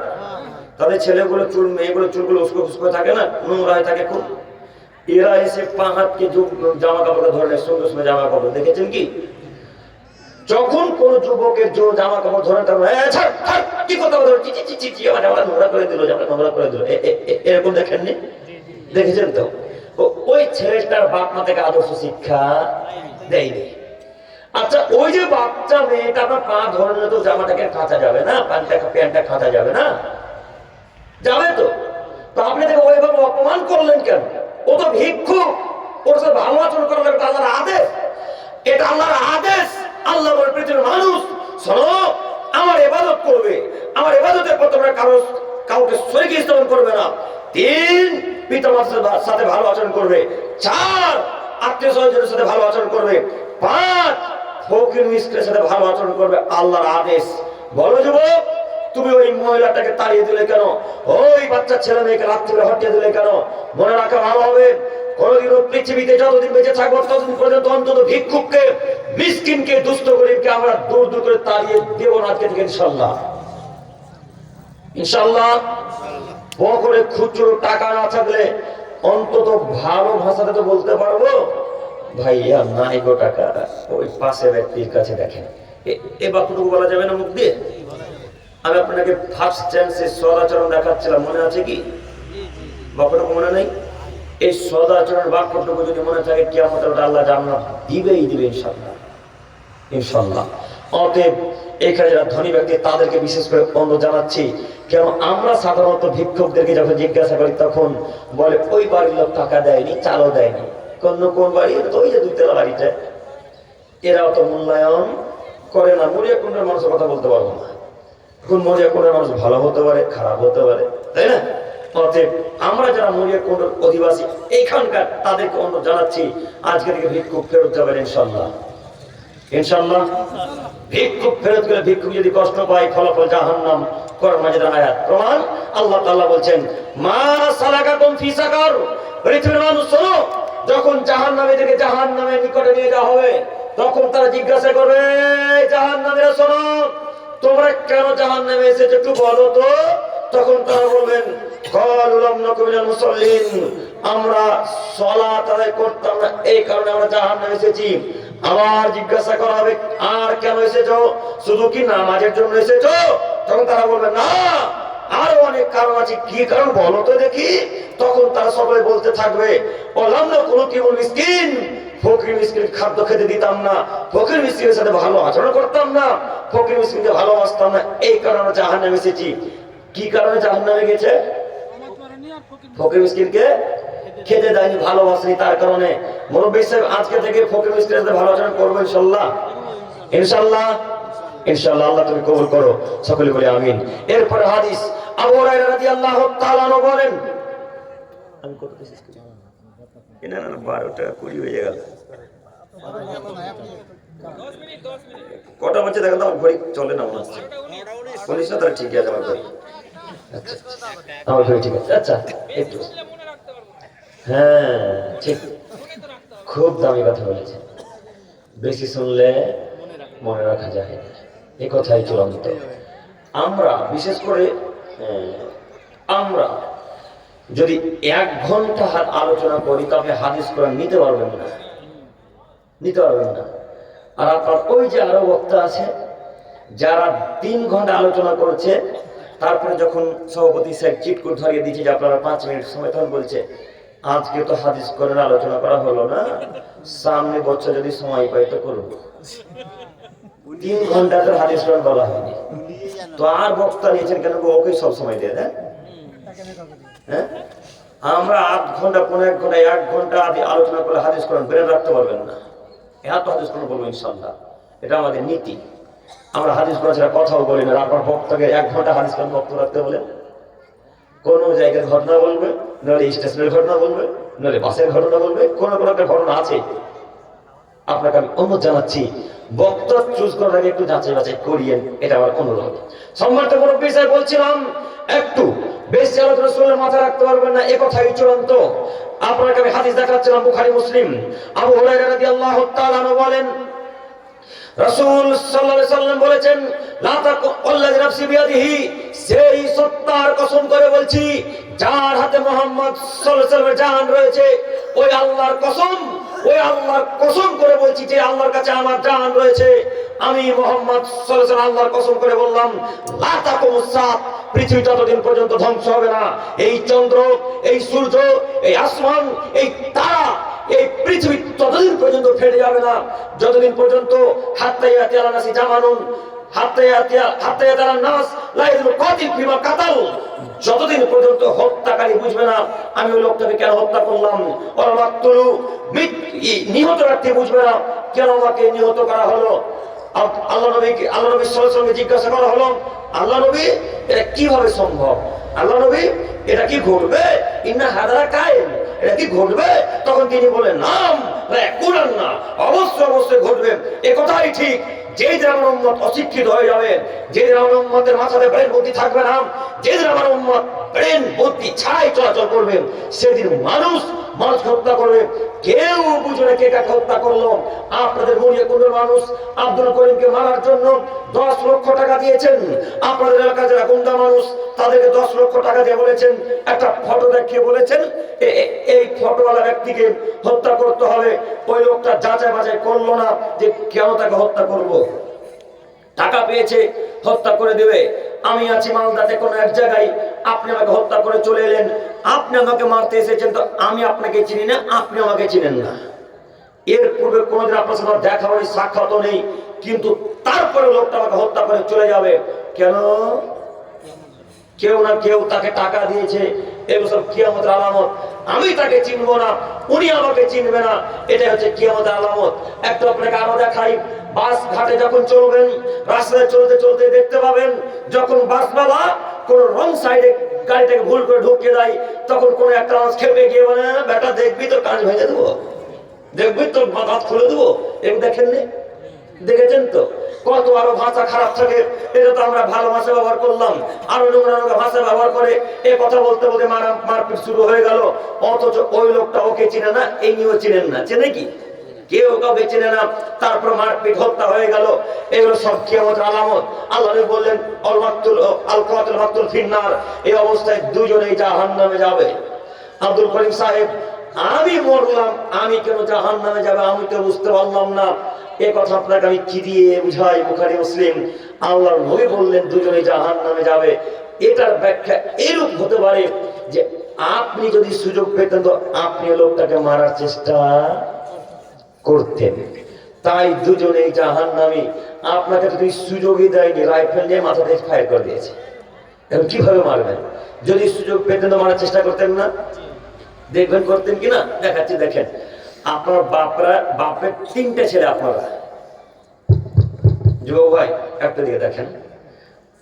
Speaker 1: তাদের ছেলেগুলো চুল, মেয়েগুলো চুলগুলো উস্কো উস্কো থাকে না, নোংরা হয়ে থাকে খুব, এরা এসে 5 হাতকে জামা কাপড় ধরে নেয়, সুন্দর সুন্দর জামা কাপড়, দেখেছেন কি? যখন কোন যুবকের জোর জামা কাপড় ধরে কি কথা বলে নোংরা করে দিল, জামা নোংরা করে দিল, এরকম দেখেননি? দেখেছেন তো? ওই ছেলেটার বাপ মা থেকে আদর্শ শিক্ষা দেয়নি। আচ্ছা, ওই যে বাচ্চা মেয়েটা আপনার পা ধরলে তো জামাটাকে কাঁচা যাবে না, প্যান্টটা কাঁচা যাবে না? যাবে তো। তো আপনি তাকে ওইভাবে অপমান করলেন কেন? ও তো ভিক্ষুক, ওর সাথে ভালো আচরণ করা লাগবে, আল্লাহর আদেশ। এটা আল্লাহর আদেশ। আল্লাহ বলে পৃথিবীর মানুষ শোনো, আমার ইবাদত করবে, আমার ইবাদতের পর তোমরা কাউকে শরীক স্থাপন করবে না। 3, পিতা মাতার সাথে ভালো আচরণ করবে। 4, আত্মীয় স্বজনের সাথে ভালো আচরণ করবে। 5, ফকির মিসকিনের সাথে ভালো আচরণ করবে। আল্লাহর আদেশ। বলো যুবক, তুমি ওই মহিলাটাকে তাড়িয়ে দিলে কেন? ওই বাচ্চা ছেলে মেয়েকে রাত্রিরে হটিয়ে দিলে কেন? মনে রাখা ভালো হবে, কোনদিনও পৃথিবীতে যতদিন বেঁচে থাকবো ততদিন পর্যন্ত অন্তত ভিক্ষুককে, মিসকিনকে, দুস্থ গরিবকে আমরা দূর দূর করে তাড়িয়ে দেব না আজকে থেকে, ইনশাল্লাহ। ইনশাল্লাহ। পকেটে খুচরো টাকা না থাকলে অন্তত ভালো ভাষাতে তো বলতে পারবো, ভাইয়া নাই গো টাকা, ওই পাশে ব্যক্তির কাছে দেখেন। এ বাক্যটুকু বলা যাবে না মুখ দিয়ে? আমি আপনাকে ফার্স্ট চান্সে সদাচরণ দেখাচ্ছিলাম, মনে আছে কি? বাক্যটুকু মনে নেই? এই সদাচরণের বাক্যটুকু যদি মনে থাকে, কিয়ামতের রাতে আল্লাহ জান্নাত দিবেই দিবে, ইনশাআল্লাহ। ইনশাআল্লাহ। অতএব এখানে যারা ধনী ব্যক্তি তাদেরকে বিশেষ করে অনুরোধ জানাচ্ছি, কেন আমরা সাধারণত ভিক্ষুকদেরকে যখন জিজ্ঞাসা করি তখন বলে ওই বাড়ির লোক টাকা দেয়নি, চালও দেয়নি। কোন বাড়ি? তো ওই যে 2 তলা বাড়িটা। এরা অত মূল্যায়ন করে না। মরিয়া কুণ্ডের মানুষের কথা বলতে পারবো না, কোন মরিয়া কুণ্ডের মানুষ ভালো হতে পারে, খারাপ হতে পারে, তাই না? অতএব আমরা যারা মরিয়া কুণ্ডের অধিবাসী এইখানকার তাদেরকে অনুরোধ জানাচ্ছি, আজকে থেকে ভিক্ষুক ফেরত যাবেন, ইনশাল্লাহ। ইনশাআল্লাহ। ভিক্ষুক ফেরত গেলে ভিক্ষুক যদি কষ্ট পায়, ফলাফল জাহান্নাম। কোরআন মাজিদের আয়াত প্রমাণ। আল্লাহ তাআলা বলছেন, মা সালাকাকুম ফি সাকার। পৃথিবীর মানুষ শোনো, যখন জাহান্নামীদেরকে জাহান্নামের নিকটে নিয়ে যাওয়া হবে, তখন তারা জিজ্ঞাসা করবে, জাহান্নামীরা শোনো, তোমরা কেন জাহান্নামে এসেছো একটু বলো তো। তখন তারা বলবেন, ক্বালু লাম নাকু মিনাল মুসাল্লিন, আমরা সালাত আদায় করতাম না, এই কারণে আমরা জাহান্নামে এসেছি। আবার জিজ্ঞাসা করা হবে, আর কেন এসেছো? শুধু কি নামাজের জন্য এসেছো? তখন তারা বলবে, না, আরো অনেক কারণ আছে। কি কারণ বলো তো দেখি। তখন তারা সবাই বলতে থাকবে, ওলাম না কোনো কি মিসকিন, ফকির মিসকিন খাদ্য খেতে দিতাম না, ফকির মিসকিনের সাথে ভালো আচরণ করতাম না, ফকির মিসকিনকে ভালোবাসতাম না, এই কারণে জাহান্নামে এসেছি। কি কারণে জাহান্নামে গেছে? ফকির মিসকিনকে খেতে দেয়নি, ভালোবাসেনি, তার কারণে। মুরব্বী সাহেব, আজকে থেকে ফকির মিসকিনের সাথে ভালো আচরণ করবো, ইনশাআল্লাহ। ইনশাআল্লাহ। ইনশাআল্লাহ। আল্লাহ তুমি কবুল করো, সকলে বলি আমিন। এরপরে হাদিস, আবু হুরায়রা রাদিয়াল্লাহু তাআলা আনহু বলেন, আমি কত দিছি? না 12টা 20 হয়ে গেল। কটা বাজে দেখো তো, ঘড়ি চলে না মনে হচ্ছে। বলিস না, তাহলে ঠিক আছে আমার ঘড়ি। আচ্ছা, আমার ঘড়ি ঠিক আছে। আচ্ছা, একটু, হ্যাঁ ঠিক, খুব দামি কথা বলেছে। বেশি শুনলে মনে রাখা যায় না, এ কথাই চূড়ান্ত। আমরা বিশেষ করে আমরা যদি 1 ঘন্টা আলোচনা করি, তবে হাদিস কোরআন নিতে পারবেন না, নিতে পারবেন না। আর আপনার ওই যে আরো বক্তা আছে যারা 3 ঘন্টা আলোচনা করছে, তারপরে যখন সভাপতি সাহেব চিটকুট ধরিয়ে দিচ্ছে যে আপনারা 5 মিনিট সময়, তখন বলছে, আজকে তো হাদিস কোরআন আলোচনা করা হলো না, সামনে বছর যদি সময় পাই তো করবো। 3 ঘন্টা তো হাদিস কোরআন বলা হয়নি, তো আর বক্তা নিয়েছেন কেন? ওকে সব সময় দিয়ে দেন। হ্যাঁ, আমরা 8 ঘন্টা, 1.5 ঘন্টা, 1 ঘন্টা আদি আলোচনা করে হাদিস কোরআন বেড়ে রাখতে পারবেন না। এত হাদিস কোরআন বলবো, ইনশাআল্লাহ। এটা আমাদের নীতি। আমরা হাদিস কোরআন ছাড়া কথাও বলি না। আপনার বক্তাকে 1 ঘন্টা হাদিস কোরআন বক্তব্য রাখতে বলেন, কোন জায়গার ঘটনা বলবে, নইলে স্টেশনের ঘটনা বলবে, নইলে বাসের ঘটনা বলবে, কোন একটা ঘটনা আছে। আপনাকে আমি অনুরোধ জানাচ্ছি, বক্তা চুজ করার আগে একটু যাচাই বাছাই করিয়েন, এটা আমার অনুরোধ। সম্মানিত মুরব্বী সাহেব, বলছিলাম একটু বেশি আলোচনা শুনলে মাথা রাখতে পারবেন না, এ কথাই চূড়ান্ত। আপনাকে আমি হাদিস দেখাচ্ছিলাম, বুখারী মুসলিম। আবু হুরায়রা রাদিয়াল্লাহু তাআলা আনহু বলেন, রাসূল সাল্লাল্লাহু আলাইহি সাল্লাম বলেছেন, লা তাকুল্লাযী নাফসি বিয়াদিহি, সেই সত্তার কসম করে বলছি যার হাতে মুহাম্মদ সাল্লাল্লাহু আলাইহি সাল্লামের জান রয়েছে, ওই আল্লাহর কসম, ওই আল্লাহর কসম করে বলছি যে আল্লাহর কাছে আমার জান রয়েছে, আমি মুহাম্মদ সাল্লাল্লাহু আলাইহি ওয়াসাল্লাম আল্লাহর কসম করে বললাম, লা তাকুমুস সাআত, পৃথিবী ততদিন পর্যন্ত ধ্বংস হবে না। এই চন্দ্র, এই সূর্য, এই আসমান, এই তারা, এই পৃথিবী ততদিন পর্যন্ত ফেটে যাবে না যতদিন পর্যন্ত হাত্তা ইয়াতি আলা নাসি জামানুন, হাত্তা ইয়াতি আলা নাস লা ইয়াদুল কাতিল ফিমা কাতাল, যতদিন পর্যন্ত হত্যাকারী বুঝবে না আমি ওই লোকটাকে কেন হত্যা করলাম, ওয়া মাকতুলু, নিহত ব্যক্তি বুঝবে না কেন আমাকে নিহত করা হলো। আল্লাহ নবী সাল্লাল্লাহু আলাইহি ওয়াসাল্লামকে জিজ্ঞাসা করা হলো, আল্লাহ নবী এটা কিভাবে সম্ভব? আল্লাহ নবী এটা কি ঘটবে? ইন্না হাদা কায়েম, এটা কি ঘটবে? তখন তিনি বলেন, নাম কুরআন না, অবশ্যই ঘটবে। এ কথাই ঠিক, যেই দিন আমার উম্মত অশিক্ষিত হয়ে যাবে, যেদিন আমার উম্মতের মাথাতে ব্রেন বুদ্ধি থাকবে না, যেদিন আমার উম্মত ব্রেন বুদ্ধি ছাড়াই চলাচল করবে, সেদিন মানুষ হত্যা করবে। কেউ বুঝে না কে কাকে হত্যা করলো। আপনাদের মুড়িয়ে কোনের মানুষ আব্দুল করিমকে মারার জন্য 10 লক্ষ টাকা দিয়েছেন। আপনাদের এলাকার যারা গুন্ডা মানুষ তাদেরকে 10 লক্ষ টাকা দিয়ে বলেছেন, একটা ফটো দেখিয়ে বলেছেন এই ফটোওয়ালা ব্যক্তিকে হত্যা করতে হবে। ওই লোকটা যাচাই বাছাই করলো না যে কেন তাকে হত্যা করব, টাকা পেয়েছে হত্যা করে দেবে। আমি আছি মালদাতে কোনো এক জায়গায়, আপনি আমাকে হত্যা করে চলে এলেন, আপনি আমাকে মারতে এসেছেন, তো আমি আপনাকে চিনি না, আপনি আমাকে চিনেন না। এর পূর্বে কোনোদিন আপনার সাথে দেখা হয়নি, সাক্ষাৎও নেই, কিন্তু তারপরে লোকটা আমাকে হত্যা করে চলে যাবে কেন? কেউ না কেউ তাকে টাকা দিয়েছে। এগুলো সব কিয়ামতের আলামত। আমি তাকে চিনবো না, উনি আমাকে চিনবে না, এটাই হচ্ছে কিয়ামতের আলামত। একটু আপনাকে আরো দেখাই, বাস ঘাটে যখন চলবেন, রাস্তায় চলতে চলতে দেখতে পাবেন যখন বাসওয়ালা কোন রং সাইডে গাড়িটাকে ভুল করে ঢুকিয়ে দেয়, তখন কোন একটা মানুষ খেপে গিয়ে বলে, বেটা দেখবি তো কাজ ভেঙে দেবো, দেখবি তো হাত খুলে দেবো। এগুলো দেখেননি? দেখেছেন তো কত আরো ভাষা খারাপ থাকে। এটা তো আমরা ভালো ভাষা ব্যবহার করলাম, আরো নোংরা ভাষা ব্যবহার করে এ কথা বলতে বলতে মারপিট শুরু হয়ে গেল। অথচ ওই লোকটা ওকে চিনে না, এই নিয়েও চিনেন না, চেনে কি? কেউ কাউকে চেনে না, তারপর মারপিট হত্যা হয়ে গেল। এগুলো সব কিয়ামতের আলামত। আল্লাহ বললেন, আল কাতিল মাকতুল ফিন্নার, এই অবস্থায় দুজনেই জাহান্নামে যাবে। আব্দুল করিম সাহেব, আমি মরলাম, আমি কেন জাহান্নামে যাবে আমি তো বুঝতে পারলাম না। এ কথা আপনাকে আমি কি দিয়ে বুঝাই? বুখারী মুসলিম। আল্লাহর নবী বললেন দুজনেই জাহান্নামে যাবে। এটার ব্যাখ্যা এরূপ হতে পারে যে আপনি যদি সুযোগ পেতেন তো আপনি লোকটাকে মারার চেষ্টা করতেন, তাই দুজনেই জাহান্নামী। আপনাকে যদি সুযোগই দেয়নি, রাইফেল নিয়ে মাথা দিয়ে ফায়ার করে দিয়েছে, এখন কিভাবে মারবেন? যদি সুযোগ পেতেন তো মারার চেষ্টা করতেন না? দেখবেন করতেন কিনা, দেখাচ্ছি দেখেন। আপনার বাপের 3টে ছেলে, আপনারা যুবক ভাই একটা দিকে দেখেন,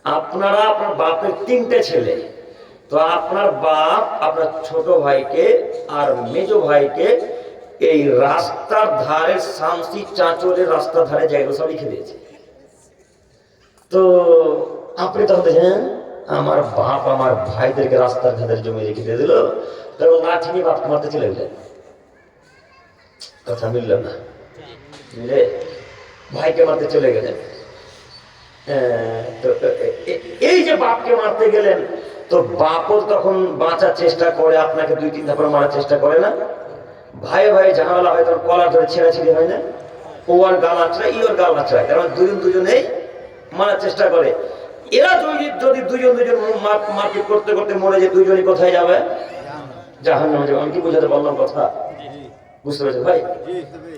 Speaker 1: আপনার বাপের 3টে ছেলে, তো আপনার বাপ আপনার ছোট ভাইকে আর মেজো ভাইকে এই রাস্তার ধারে, শামসি চাঁচলের রাস্তার ধারে জায়গা সব লিখে দিয়েছে। তো আপনি তখন দেখেন আমার বাপ আমার ভাইদেরকে রাস্তার ধারে জমি রেখে দিয়ে দিল, তারপর লাঠি নিয়ে বাপকে মারতে চলে গেলেন। কথা মিলল না, মিলে ভাইকে মারতে চলে গেলেন। তো এই যে বাপকে মারতে গেলেন, তো বাপও তখন বাঁচার চেষ্টা করে, আপনাকে 2-3 ধাপ মারার চেষ্টা করে না? ভাই ভাই ঝামেলা হয়, তখন কলার ধরে ছেঁড়াছিড়ি হয় না? ও আর গাল আছড়ায়, ই ওর গাল আছড়ায়, কারণ দুজনেই মারার চেষ্টা করে। এরা যদি দুজন মারপিট করতে করতে মরে যে দুজনই কোথায় যাবে? জাহান্নামে যাবে। আমি কি বুঝাতে পারলাম কথা? বুঝতে পেরেছেন ভাই?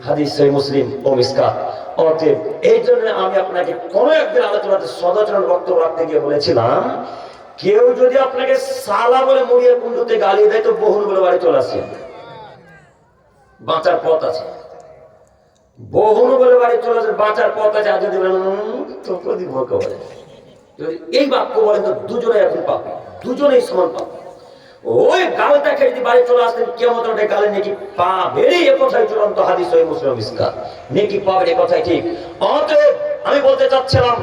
Speaker 1: হাদিস সহিহ মুসলিম ও মিসকাত। অতএব এই জন্য আমি আপনাকে কোনো একদিন আলোচনাতে সদাচরণ বক্তব্য রাখতে গিয়ে বলেছিলাম, কেউ যদি আপনাকে সালা বলে মুড়িয়ে কুণ্ডুতে গালি দেয় তো বহুন বলে বাড়ি চলে আসছে, বাঁচার পথ আছে। বহুন বলে বাড়ি চলে আসে, বাঁচার পথ আছে। আর যদি বলে, যদি এই বাক্য বলেন তো দুজনে এখন পাবে, দুজনেই সমান পাবে। ওই গালটা খেয়ে যদি বাড়ি চলে আসতেন, কিয়ামতের মাঠে গালে নেকি পাবেন, এ কথাই চূড়ান্ত হাদিস সহিহ মুসলিম মিসকাত। নেকি পাবেন, এ কথাই ঠিক। অতএব আমি বলতে চাচ্ছিলাম,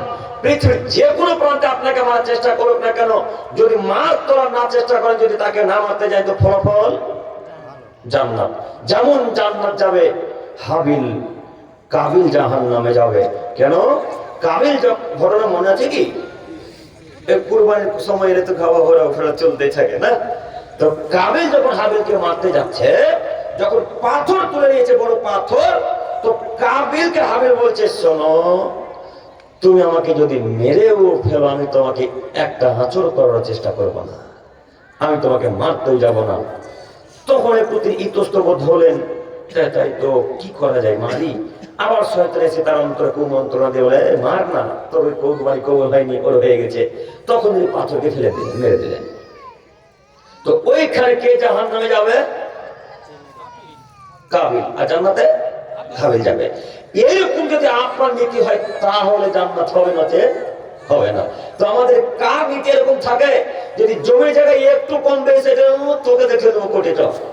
Speaker 1: পৃথিবীর যে কোনো প্রান্তে আপনাকে মারার চেষ্টা করুক না কেন, যদি মার তোলার না চেষ্টা করেন, যদি তাকে না মারতে যায়, তো ফলাফল জান্নাত। যেমন জান্নাত যাবে হাবিল কাবিল জাহান্নামে যাবে। কেন? কাবিল ঘটনা মনে আছে কি? কুরবানির সময় এলে তো খাওয়া ঘোরা চলতে থাকে না? তো কাবিল যখন হাবিলকে মারতে যাচ্ছে, যখন পাথর তুলে নিয়েছে, বড় পাথর, তো কাবিলকে হাবিল বলছে, শোনো, তুমি আমাকে যদি মেরেও ফেলো, আমি তোমাকে একটা আঁচড় করার চেষ্টা করবো না, আমি তোমাকে মারতেও যাব না। তখন একটু তিনি ইতস্তবোধ হলেন, তাই তো কি করা যায়, মারি। আবার শয়তান এসে তার অন্তরে কুমন্ত্রণা দিয়ে বলে, মার না, তবে কৌবানি কবল হয়নি, ওর হয়ে গেছে। তখন তিনি পাথরকে ফেলে দিলেন, মেরে দিলেন। তো ওইখানে কে জাহান্নামে যাবে? কাবিল। আর জান্নাতে হাবিল যাবে। এরকম যদি আপনার নীতি হয় তাহলে জান্নাত হবে না, হবে না। তো আমাদের কার নীতি এরকম থাকে, যদি জমি জায়গায় একটু কম বেশি, তোকে দেখে দেবো কোটি টাকা,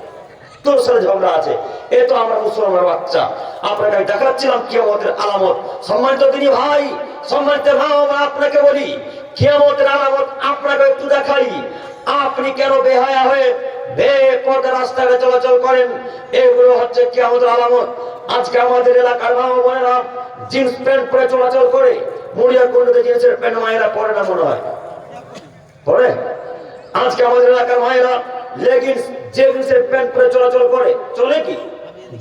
Speaker 1: তোর সাথে ঝগড়া আছে, এ তো আমরা মুসলমানের বাচ্চা, আপনাকে আমি দেখাচ্ছিলাম কিয়ামতের আলামত। সম্মানিত তিনি ভাই, সম্মানিত ভাই, আমরা আপনাকে বলি কিয়ামতের আলামত আপনাকে একটু দেখাই। আপনি কেন বেহায়া হয়ে বেপরদা রাস্তায় চলাচল করেন? এগুলো হচ্ছে কিয়ামতের আলামত। আজকে আমাদের এলাকার মা বোনেরা জিন্স প্যান্ট পরে চলাচল করে, মুড়িয়া কোনতে জিন্সের প্যান্ট মায়েরা পরে না, মনে হয় পরে। আজকে আমাদের এলাকার মায়েরা লেগিংস জেগিংসের প্যান্ট পরে চলাচল করে, চলে কি?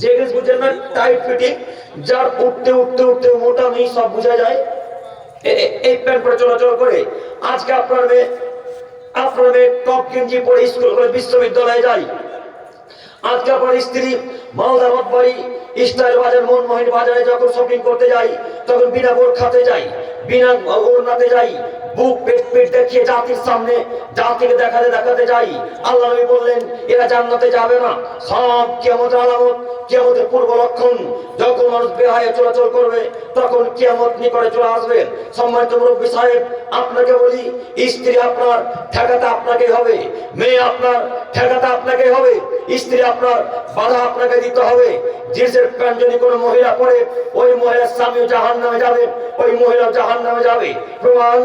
Speaker 1: জেগিংস বুঝেন না, টাইট ফিটিং, যার উঠতে উঠতে উঠতে মোটা নেই, সব বোঝা যায়, এই প্যান্ট পরে চলাচল করে। আজকে আপনার মেয়ে টপ গেঞ্জি পরে স্কুল করে বিশ্ববিদ্যালয়ে যায়। আজকে আপনার স্ত্রী মালদা রথবাড়ি স্টাইল বাজার মনমোহন বাজারে যখন শপিং করতে যাই, তখন বিনা বোরখাতে যাই, বিনা ওড়নাতে যাই, বুক পেট পেট দেখিয়ে জাতির সামনে জাতিকে দেখাতে যাই। আল্লাহ নবী বললেন এরা জান্নাতে যাবে না। সব কিয়ামতের আলামত, কিয়ামতের পূর্ব লক্ষণ। যখন মানুষ বেহায়ে চলাচল করবে, তখন কিয়ামত নিকটে চলে আসবে। সম্মানিত মুরব্বী সাহেব, আপনাকে বলি, স্ত্রী আপনার ঠেকাতে আপনাকে হবে, মেয়ে আপনার ঠেকাতে আপনাকে হবে, স্ত্রী আপনার বাধা আপনাকে দিতে হবে। জিন্সের প্যান্ট যদি কোনো মহিলা পরে, ওই মহিলার স্বামীও জাহান্নামে যাবে, ওই মহিলা জাহান্নামে যাবে। প্রমাণ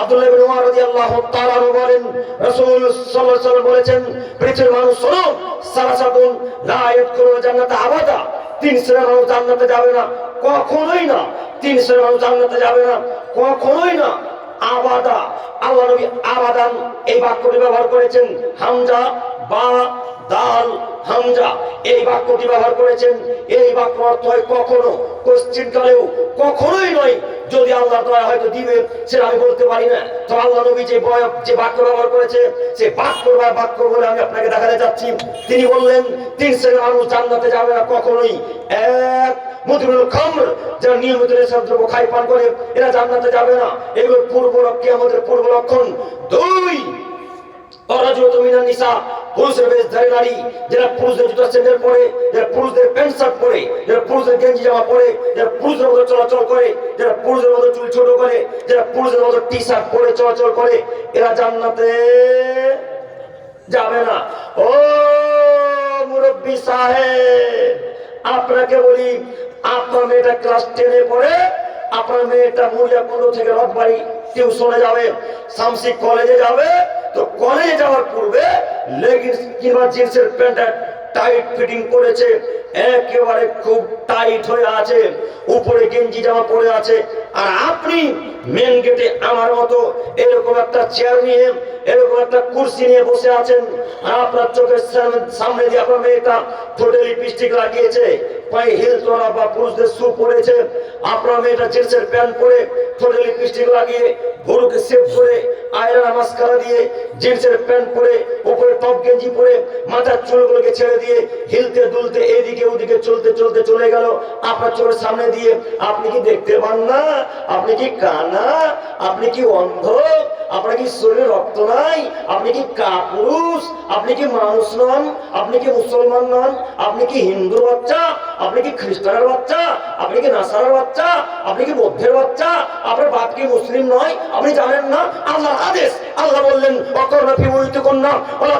Speaker 1: আব্দুল্লাহ ইবনে উমর রাদিয়াল্লাহু তাআলা বলেন, রাসূল সাল্লাল্লাহু আলাইহি ওয়াসাল্লাম বলেছেন, পৃথিবীর মানুষ শোনো, সালাসাতুন লা ইয়াদখুলুনা জান্নাতা আবাদা, তিন শ্রেণীর মানুষ জান্নাতে যাবে না, কখনোই না। তিন শ্রেণীর মানুষ জান্নাতে যাবে না, কখনোই না। আবাদা, আল্লাহ নবী আবাদান এই বাক্যটি ব্যবহার করেছেন। হামজা বা দাল হামজা এই বাক্যটি ব্যবহার করেছেন। এই বাক্য অর্থ হয় কখনো, কোশ্চিনকালেও, কখনোই নয়। যদি আল্লাহ দয়া হয়তো দিবে, সেটা আমি বলতে পারি না। তো আল্লাহ নবী যে বাক্য ব্যবহার করেছে, সে বাক্য বলে আমি আপনাকে দেখাতে চাচ্ছি। তিনি বললেন তিন শ্রেণীর মানুষ জান্নাতে যাবে না কখনোই। এক, মুদমিনুল খামর, যারা নিয়মিত নেশাদ্রব্য খায় পান করে, এরা জান্নাতে যাবে না। এগুলো আমাদের পূর্ব লক্ষণ। দুই, পুরুষের বেশধারী নারী, যারা পুরুষদের জুতা স্যান্ডেল পরে, যারা পুরুষদের প্যান্ট শার্ট পরে, যারা পুরুষদের গেঞ্জি জামা পরে, যারা পুরুষদের মতো চলাচল করে, যারা পুরুষদের মতো চুল ছোট করে, যারা পুরুষদের মতো টি শার্ট পরে চলাচল করে, এরা জান্নাতে যাবে না। ও মুরব্বী সাহেব, আপনাকে বলি, আপনার মেয়েটা ক্লাস 10-এ পড়ে, আপনার মেয়েটা মুড়িয়া কুণ্ড থেকে রথবাড়ি টিউশনে যাবে, শামসি কলেজে যাবে। তো কলেজে যাওয়ার পূর্বে লেগিংস কিংবা জিন্সের প্যান্টটা টাইট ফিটিং করেছে, একেবারে খুব টাইট হয়ে আছে, উপরে গেঞ্জি জামা পরে আছে। আর আপনি মেন গেটে আমার মতো এরকম একটা চেয়ার নিয়ে, এরকম একটা কুর্সি নিয়ে বসে আছেন। আর আপনার চোখের সামনে দিয়ে আপনার মেয়েটা ঠোঁটে লিপস্টিক লাগিয়েছে, পায়ে হিল তোলা বা পুরুষদের শু পরেছে। আপনার মেয়েটা জিন্সের প্যান্ট পরে, ঠোঁটে লিপস্টিক লাগিয়ে, ভুরুকে সেভ করে, আয়রন মাস্কারা দিয়ে, জিন্সের প্যান্ট পরে, উপরে টপ গেঞ্জি পরে, মাথার চুলগুলোকে ছেড়ে দিয়ে, হিলতে দুলতে এদিকে ওদিকে চলতে চলতে চলে গেল আপনার চোখের সামনে দিয়ে। আপনি কি দেখতে পান না? আপনি কি কানা? আপনি কি অন্ধ? আপনার কি শরীরে রক্ত নাই? আপনি কি কাপুরুষ? আপনি কি মানুষ নন? আপনি কি মুসলমান নন? আপনি কি হিন্দুর বাচ্চা? আপনি কি খ্রিস্টানের বাচ্চা? আপনি কি নাসারার বাচ্চা? আপনি কি বৌদ্ধের বাচ্চা? আপনার বাপ কি মুসলিম নয়? আপনি জানেন না? আল্লাহর আদেশ, আল্লাহ বললেন অকর্ণা ফি বুয়ুতিকুন্না ওয়ালা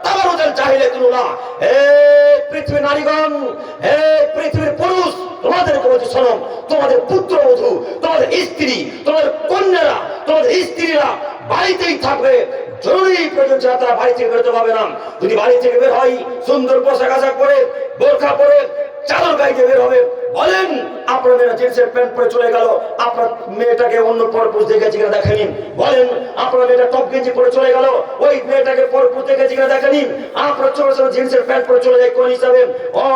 Speaker 1: তাবারুজাল জাহিলিয়াতুল উলা। হে পৃথিবীর নারীগণ, হে পৃথিবীর পুরুষ, তোমাদেরকে বলছি শোনো, তোমাদের পুত্রবধূ, তোমাদের স্ত্রী, তোমাদের কন্যারা, তোমাদের স্ত্রীরা বাড়িতেই থাকবে। জরুরি প্রয়োজন ছাড়া তারা বাড়ি থেকে বেরোতে পারবে না। যদি বাড়ি থেকে বের হয়, সুন্দর পোশাক আশাক পরে, বোরখা পরে, চাদর গায়ে বের হবে, বলেন আপনার মেয়েরা জিন্সের প্যান্ট পরে চলে গেল, আপনার মেয়েটাকে অন্য পরপুরুষ দেখেছি কিনা দেখে নিন। বলেন আপনার মেয়েটা টপ গেঞ্জি পরে চলে গেল, ওই মেয়েটাকে পরপুরুষ দেখেছি কিনা দেখে নিন। আপনার ছোট ছোট জিন্সের প্যান্ট পরে চলে যায় কোন হিসাবে?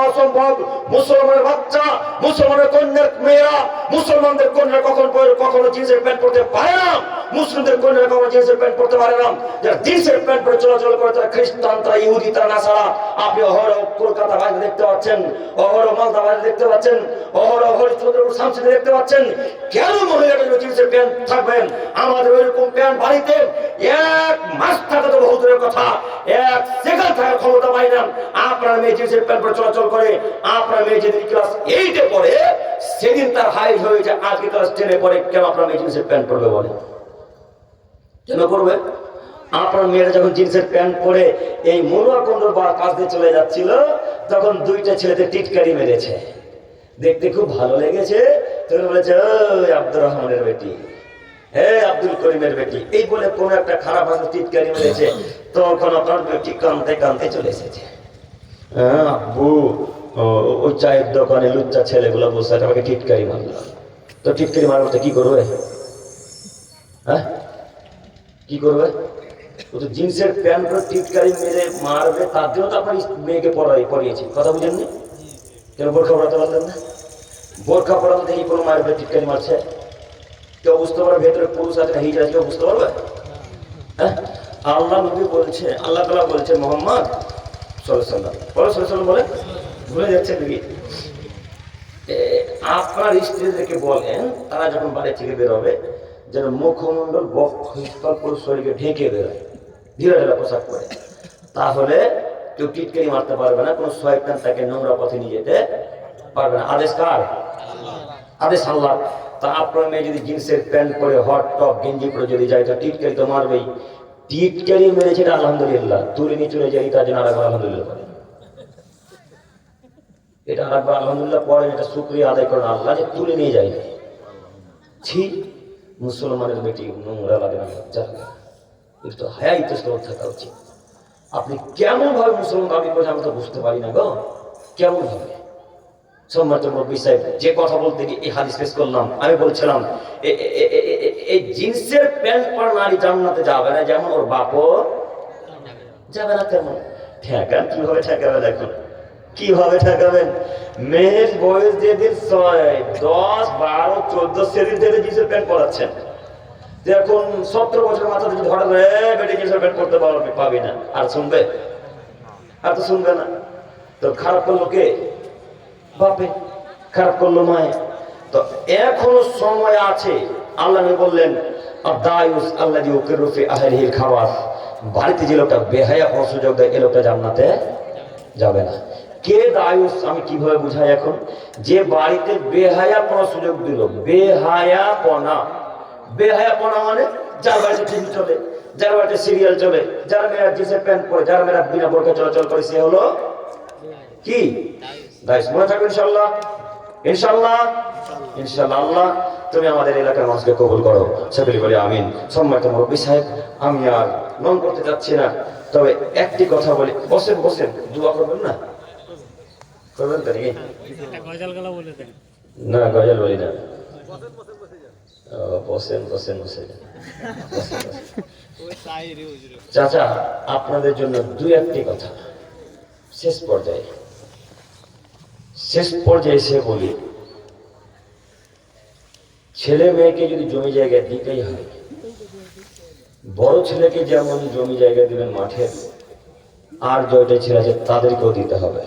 Speaker 1: অসম্ভব। মুসলমানের বাচ্চা, মুসলমানের কন্যার মেয়েরা, মুসলমানদের কন্যা কখনো জিন্সের প্যান্ট পরতে পারে না, মুসলিমদের কন্যারা কখনো জিন্সের প্যান্ট পরতে পারে না। যারা জিন্সের প্যান্ট পরে চলাচল করে তারা খ্রিস্টান, তারা ইহুদি, তারা নাসারা। আপনি অহরহ কলকাতা বাইরে দেখতে পাচ্ছেন, অহরহ মালদা বাইরে দেখতে পাচ্ছেন, অহরহ হরিশ্চন্দ্রপুর শামসিতে দেখতে পাচ্ছেন। কেন মহিলারা জিন্সের প্যান্ট থাকবেন? আমাদের ওইরকম প্যান্ট বাড়িতে এক মাস থাকা তো বহু দূরের কথা, এক সেকেন্ড থাকার ক্ষমতা পাই না। আপনার মেয়ে জিন্সের প্যান্ট পরে চলাচল করে, আপনার মেয়ে যেদিন ক্লাস 8-এ পড়ে সেদিন তার হাই হয়ে যায় আজকে ক্লাস 10-এ পড়ে। কেন আপনার মেয়ে জিন্সের প্যান্ট পরবে বলে? কেন করবে? আপনার মেয়েরা যখন জিন্সের প্যান্ট পরে এই মনুয়া কুণ্ডুর কাছ দিয়ে চলে যাচ্ছিল, তখন দুইটা ছেলেতে টিটকারি মেরেছে, দেখতে খুব ভালো লেগেছে। তখন বলেছে, ওই আব্দুর রহমানের বেটি, হে আব্দুল করিমের বেটি, এই বলে কোন একটা খারাপ ভাষা টিটকারি মেরেছে। তখন আপনার বেটি কাঁদতে কাঁদতে চলে এসেছে। হ্যাঁ আব্বু, ওই চায়ের দোকানে লুচ্চা ছেলেগুলো বসে আমাকে টিটকারি মারল। তো টিটকারি মারার কি করবে? হ্যাঁ কি করবে? ও তো জিন্সের প্যান্ট পরে টিটকারি মেরে মারবে, তার জন্য তো আপনার মেয়েকে পড়িয়েছে। কথা বুঝেননি? কেন বোরখা পড়াতে পারলেন না? বোরখা পড়াতে দেখি কোনো মারবে, টিটকারি মারছে, কেউ বুঝতে পারবে ভেতরে পুরুষ আছে না হিজড়া আছে? কেউ বুঝতে পারবে? হ্যাঁ, আল্লাহ নবী বলছে, আল্লাহ তাআলা বলছে, মোহাম্মদ সাল্লাল্লাহু আলাইহি ওয়াসাল্লাম বলে, ভুলে যাচ্ছে নাকি? আপনার স্ত্রীদেরকে বলেন তারা যখন বাড়ি থেকে বেরোবে যেন মুখমণ্ডল বক্ষস্থল পুরো শরীরকে ঢেকে বেরোয়, ঢিলা ঢিলা পোশাক পরে। তাহলে কেউ টিটকারি মারতে পারবে না, কোনো শয়তান তাকে নোংরা পথে নিয়ে যেতে পারবে না। আদেশ কার? আদেশ আল্লাহ। তা আপনার মেয়ে যদি জিন্সের প্যান্ট পরে হট টপ গেঞ্জি পরে যদি যায় তো টিটকারি তো মারবেই। টিটকারি মেরেছে আলহামদুলিল্লাহ, তুলে নিয়ে চলে যাই তার জন্য আরেকবার আলহামদুলিল্লাহ করেন। এটা আরেকবার আলহামদুলিল্লাহ পড়েন, এটা শুকরিয়া আদায় করেন আল্লাহ যে তুলে নিয়ে যায়। ছি, মুসলমানের বেটি নোংরা লাগে না? একটু হায়া ইতস্তর থাকা উচিত। আপনি কেমন ভাবে মুসলমান দাবি করছেন আমি তো বুঝতে পারি না গো, কেমন ভাবে? সম্মানিত মুরব্বী সাহেব, যে কথা বলতে গিয়ে এই হাদিস পেশ করলাম, আমি বলছিলাম এই জিন্সের প্যান্ট পরা নারী জান্নাতে যাবে না যেমন ওর বাপও যাবে না তেমন। ঠেকান কিভাবে ঠেকাবেন? এখন কিভাবে ঠেকাবেন? মেয়ের বয়স যেদিন 6, 10, 12, 14 সেদিন থেকে জিন্সের প্যান্ট পরাচ্ছেন। এখন 17 বছর মাথা থেকে ধরা ধরে বেটে জিন্সের প্যান্ট পরতে পাবি না, আর শুনবে? আর তো শুনবে না। তো খারাপ করলো কে? বাপে। খারাপ করলো মায়ে। তো এখনো সময় আছে। আল্লাহ বললেন, আদায়ুস আল্লাযী ইউকিরু ফি আহলিহিল খাবাস, বাড়িতে যে লোকটা বেহায়া সুযোগ দেয় এ লোকটা জান্নাতে যাবে না। কে দায়ুস? আমি কিভাবে বুঝাই এখন? যে বাড়িতে বেহায়াপনা সুযোগ দিল। বেহায়াপনা মানে যার বাড়িতে টিভি চলে, যার বাড়িতে সিরিয়াল চলে, যার মেয়েরা জিন্সের প্যান্ট পরে, যার মেয়েরা বিনা বোরকা চলাচল করে, সে হলো কি? দায়ুস। মনে থাকবে ইনশাআল্লাহ, ইনশাআল্লাহ, ইনশাআল্লাহ। আল্লাহ তুমি আমাদের এলাকার মানুষকে কবুল করো, সকলে বলি আমিন। সম্মানিত মুরব্বী সাহেব, আমি আর লং করতে যাচ্ছি না, তবে একটি কথা বলি। বসেন বসেন, দোয়া করবেন না? করবেন তো নাকি? না গজল বলি না। বসেন বসেন বসেন। চাচা, আপনাদের জন্য দুই একটি কথা শেষ পর্যায়ে এসে বলি। ছেলে মেয়েকে যদি জমি জায়গা দিতেই হয়, বড় ছেলেকে যেমন জমি জায়গা দিবেন মাঠের, আর জয়টা ছেলে আছে তাদেরকেও দিতে হবে।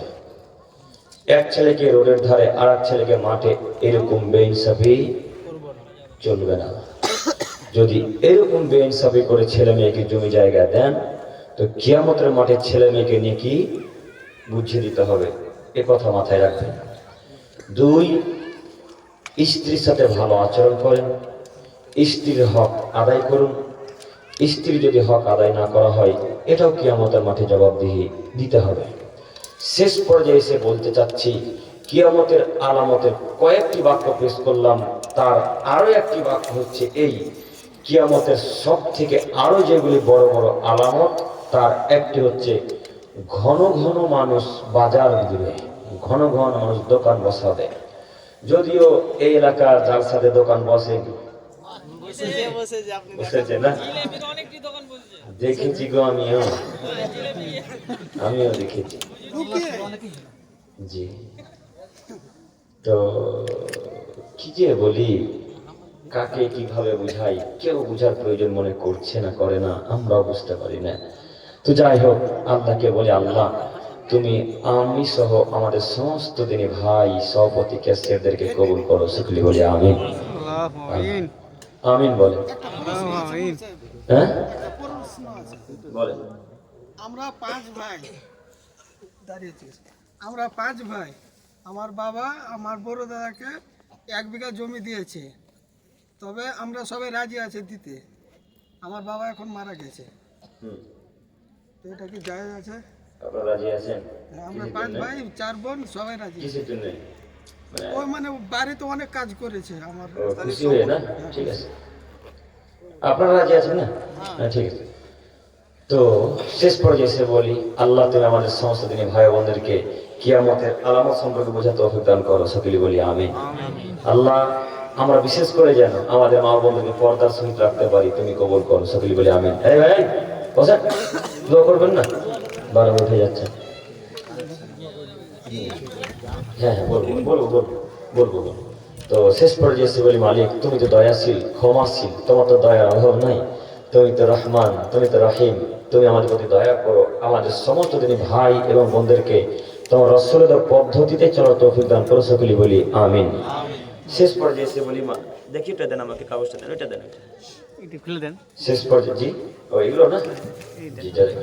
Speaker 1: এক ছেলেকে রোডের ধারে আর এক ছেলেকে মাঠে, এরকম বেইনসাফি চলবে না। যদি এরকম বেইনসাফি করে ছেলে মেয়েকে জমি জায়গা দেন তো কিয়ামতের মাঠে ছেলে মেয়েকে নিয়ে কি বুঝিয়ে দিতে হবে, এ কথা মাথায় রাখবেন। 2, স্ত্রীর সাথে ভালো আচরণ করেন, স্ত্রীর হক আদায় করুন। স্ত্রী যদি হক আদায় না করা হয় এটাও কিয়ামতের মাঠে জবাবদিহি দিতে হবে। শেষ পর্যায়ে এসে বলতে চাচ্ছি, কিয়ামতের আলামতের কয়েকটি বাক্য পেশ করলাম, তার আরো একটি বাক্য হচ্ছে এই, কিয়ামতের সব থেকে আরো যেগুলি বড় বড় আলামত, তার একটি হচ্ছে ঘন ঘন মানুষ বাজার দিবে, ঘন ঘন মানুষ দোকান বসাবে, যদিও এই এলাকার জালসাতে দোকান বসে, বসেছে না? দেখেছি গো, আমিও দেখেছি। জি, তো কি যে বলি, কাকে কিভাবে বুঝাই, কেউ বুঝার প্রয়োজন মনে করছে না, করে না, আমরাও বুঝতে পারি না। তো যাই হোক, আল্লাহকে বলি, আল্লাহ তুমি আমি সহ আমাদের সমস্ত দিনী ভাই সভাপতি ক্যাসিয়ারদেরকে কবুল করো, সকলে বলি আমিন। আমিন বলে। হ্যাঁ বলে।
Speaker 2: আমরা পাঁচ ভাই দাঁড়িয়েছি, আমরা পাঁচ ভাই। আমার বাবা আমার বড় দাদাকে 1 বিঘা জমি দিয়েছে, তবে আমরা সবাই রাজি আছি দিতে। আমার বাবা এখন মারা গেছে, তো এটা কি জায়েজ আছে?
Speaker 1: আপনারা রাজি আছেন?
Speaker 2: আমরা 5 ভাই 4 বোন সবাই রাজি।
Speaker 1: কিসের জন্য?
Speaker 2: ওই মানে বাড়িতে অনেক কাজ করেছে আমার।
Speaker 1: খুশি হয়ে না? ঠিক আছে, আপনারা রাজি আছেন না? হ্যাঁ, ঠিক আছে। তো শেষ পর্যায়ে এসে বলি, আল্লাহ তুমি আমাদের সমস্ত দিনী ভাই বোনদেরকে কিয়ামতের আলামত সম্পর্কে বোঝাতে তৌফিক দান করো, সকলে বলি আমিন। আল্লাহ আমরা বিশেষ করে যেন আমাদের মা বোনদেরকে পর্দার সহিত রাখতে পারি, তুমি কবুল করো, সকলে বলি আমিন। এই ভাই বসেন, দোয়া করবেন না? 12 উঠে যাচ্ছে। হ্যাঁ হ্যাঁ, বলবো। তো শেষ পর্যায়ে এসে বলি, মালিক তুমি তো দয়াশীল, ক্ষমাশীল, তোমার তো দয়ার অভাব নাই। তুমি তো রহমান, তুমি তো রহিম, তুমি আমাদের প্রতি দয়া করো। আমাদের সমস্ত দিনী ভাই এবং বোনদেরকে তোমার রাসূলের পদ্ধতিতে চলার তৌফিক দান করো, সকলে বলি আমিন। শেষ পর্যায়ে এসে বলি, মা দেখি এটা দেন, আমাকে কাগজটা দেন, এটা দেন, এটা খুলে দেন। শেষ পর্যায়ে জি, ও এগুলো না, জি জানেন।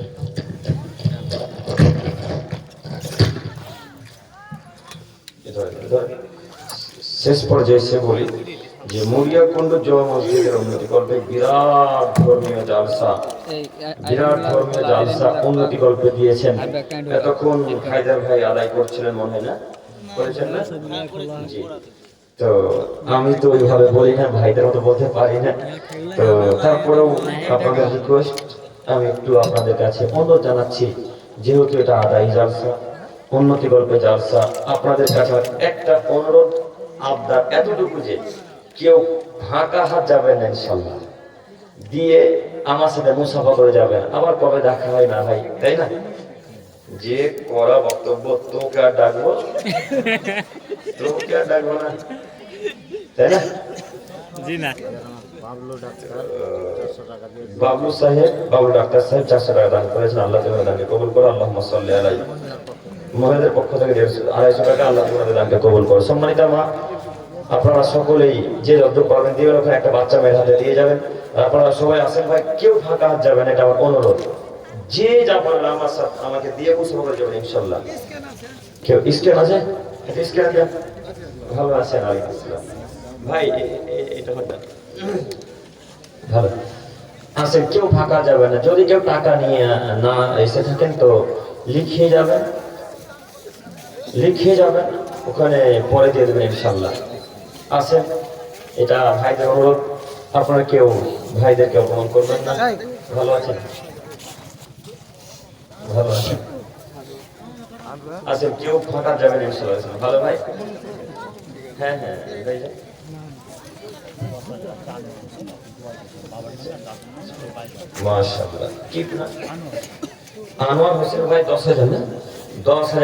Speaker 1: শেষ পর্যায়ে এসে বলি যে মুরিয়াকুণ্ড জমা মসজিদের উন্নতি কল্পে বিরাট ধর্মীয় জালসা উন্নতি কল্পে দিয়েছেন। এতক্ষণ হায়দার ভাই আদায় করছিলেন, মনে হয় না? করেছেন না? জি। তো আমি তো ওইভাবে বলি না, ভাইদের মতো বলতে পারি না, তো তারপরেও আপনাদের রিকোয়েস্ট, আমি একটু আপনাদের কাছে অনুরোধ জানাচ্ছি, যেহেতু এটা আদায় জালসা, উন্নতি গল্পে জালসা, আপনাদের কাছে একটা অনুরোধ আবদার এতটুকু যে কেউ ফাঁকা হাত যাবে না, ইনশাল্লাহ দিয়ে আমার সাথে মুসাফা করে যাবেন। আবার কবে দেখা হয় না ভাই, তাই না? যে করা বক্তব্য, তোকে আর ডাকবো না, তাই না? জি না। বাবলু ডাক্তার সাহেব 400 টাকা দান করেছেন, আল্লাহ তোমাদের দানকে কবুল করো। আল্লাহুম্মা সাল্লি আলাইহি। মহিলাদের পক্ষ থেকে 250 টাকা, আল্লাহ তোমাদের দানকে কবুল করো। সম্মানিত মা, আপনারা সকলেই যে যতটুকু পাবেন দিবেন, ওখানে একটা বাচ্চা মেয়ের হাতে দিয়ে যাবেন। আর আপনারা সবাই আসেন ভাই, কেউ ফাঁকা হাত যাবেন, এটা আমার অনুরোধ। যে যা পারবে আমার সাথে আমাকে দিয়ে মুসাফা করে যাবেন ইনশাল্লাহ। কেউ স্ক্যান আছে? স্ক্যান দেন। ভালো আছেন? ওয়ালাইকুম আসসালাম। ভাই এটা হচ্ছে ভালো আসেন, কেউ ফাঁকা যাবে না। যদি কেউ টাকা নিয়ে না এসে থাকেন তো লিখিয়ে যাবেন, ওখানে পরে দিয়ে দেবেন ইনশাল্লাহ। আসেন, এটা ভাইদের অনুরোধ, আপনারা কেউ ভাইদেরকে অপমান করবেন না। ভালো আছেন? আসেন, কেউ ফাঁকা যাবেন ইনশাল্লাহ। ভালো ভাই? হ্যাঁ মাশাআল্লাহ। কি না আনোয়ার হোসেন ভাই 10,000 না? 10,000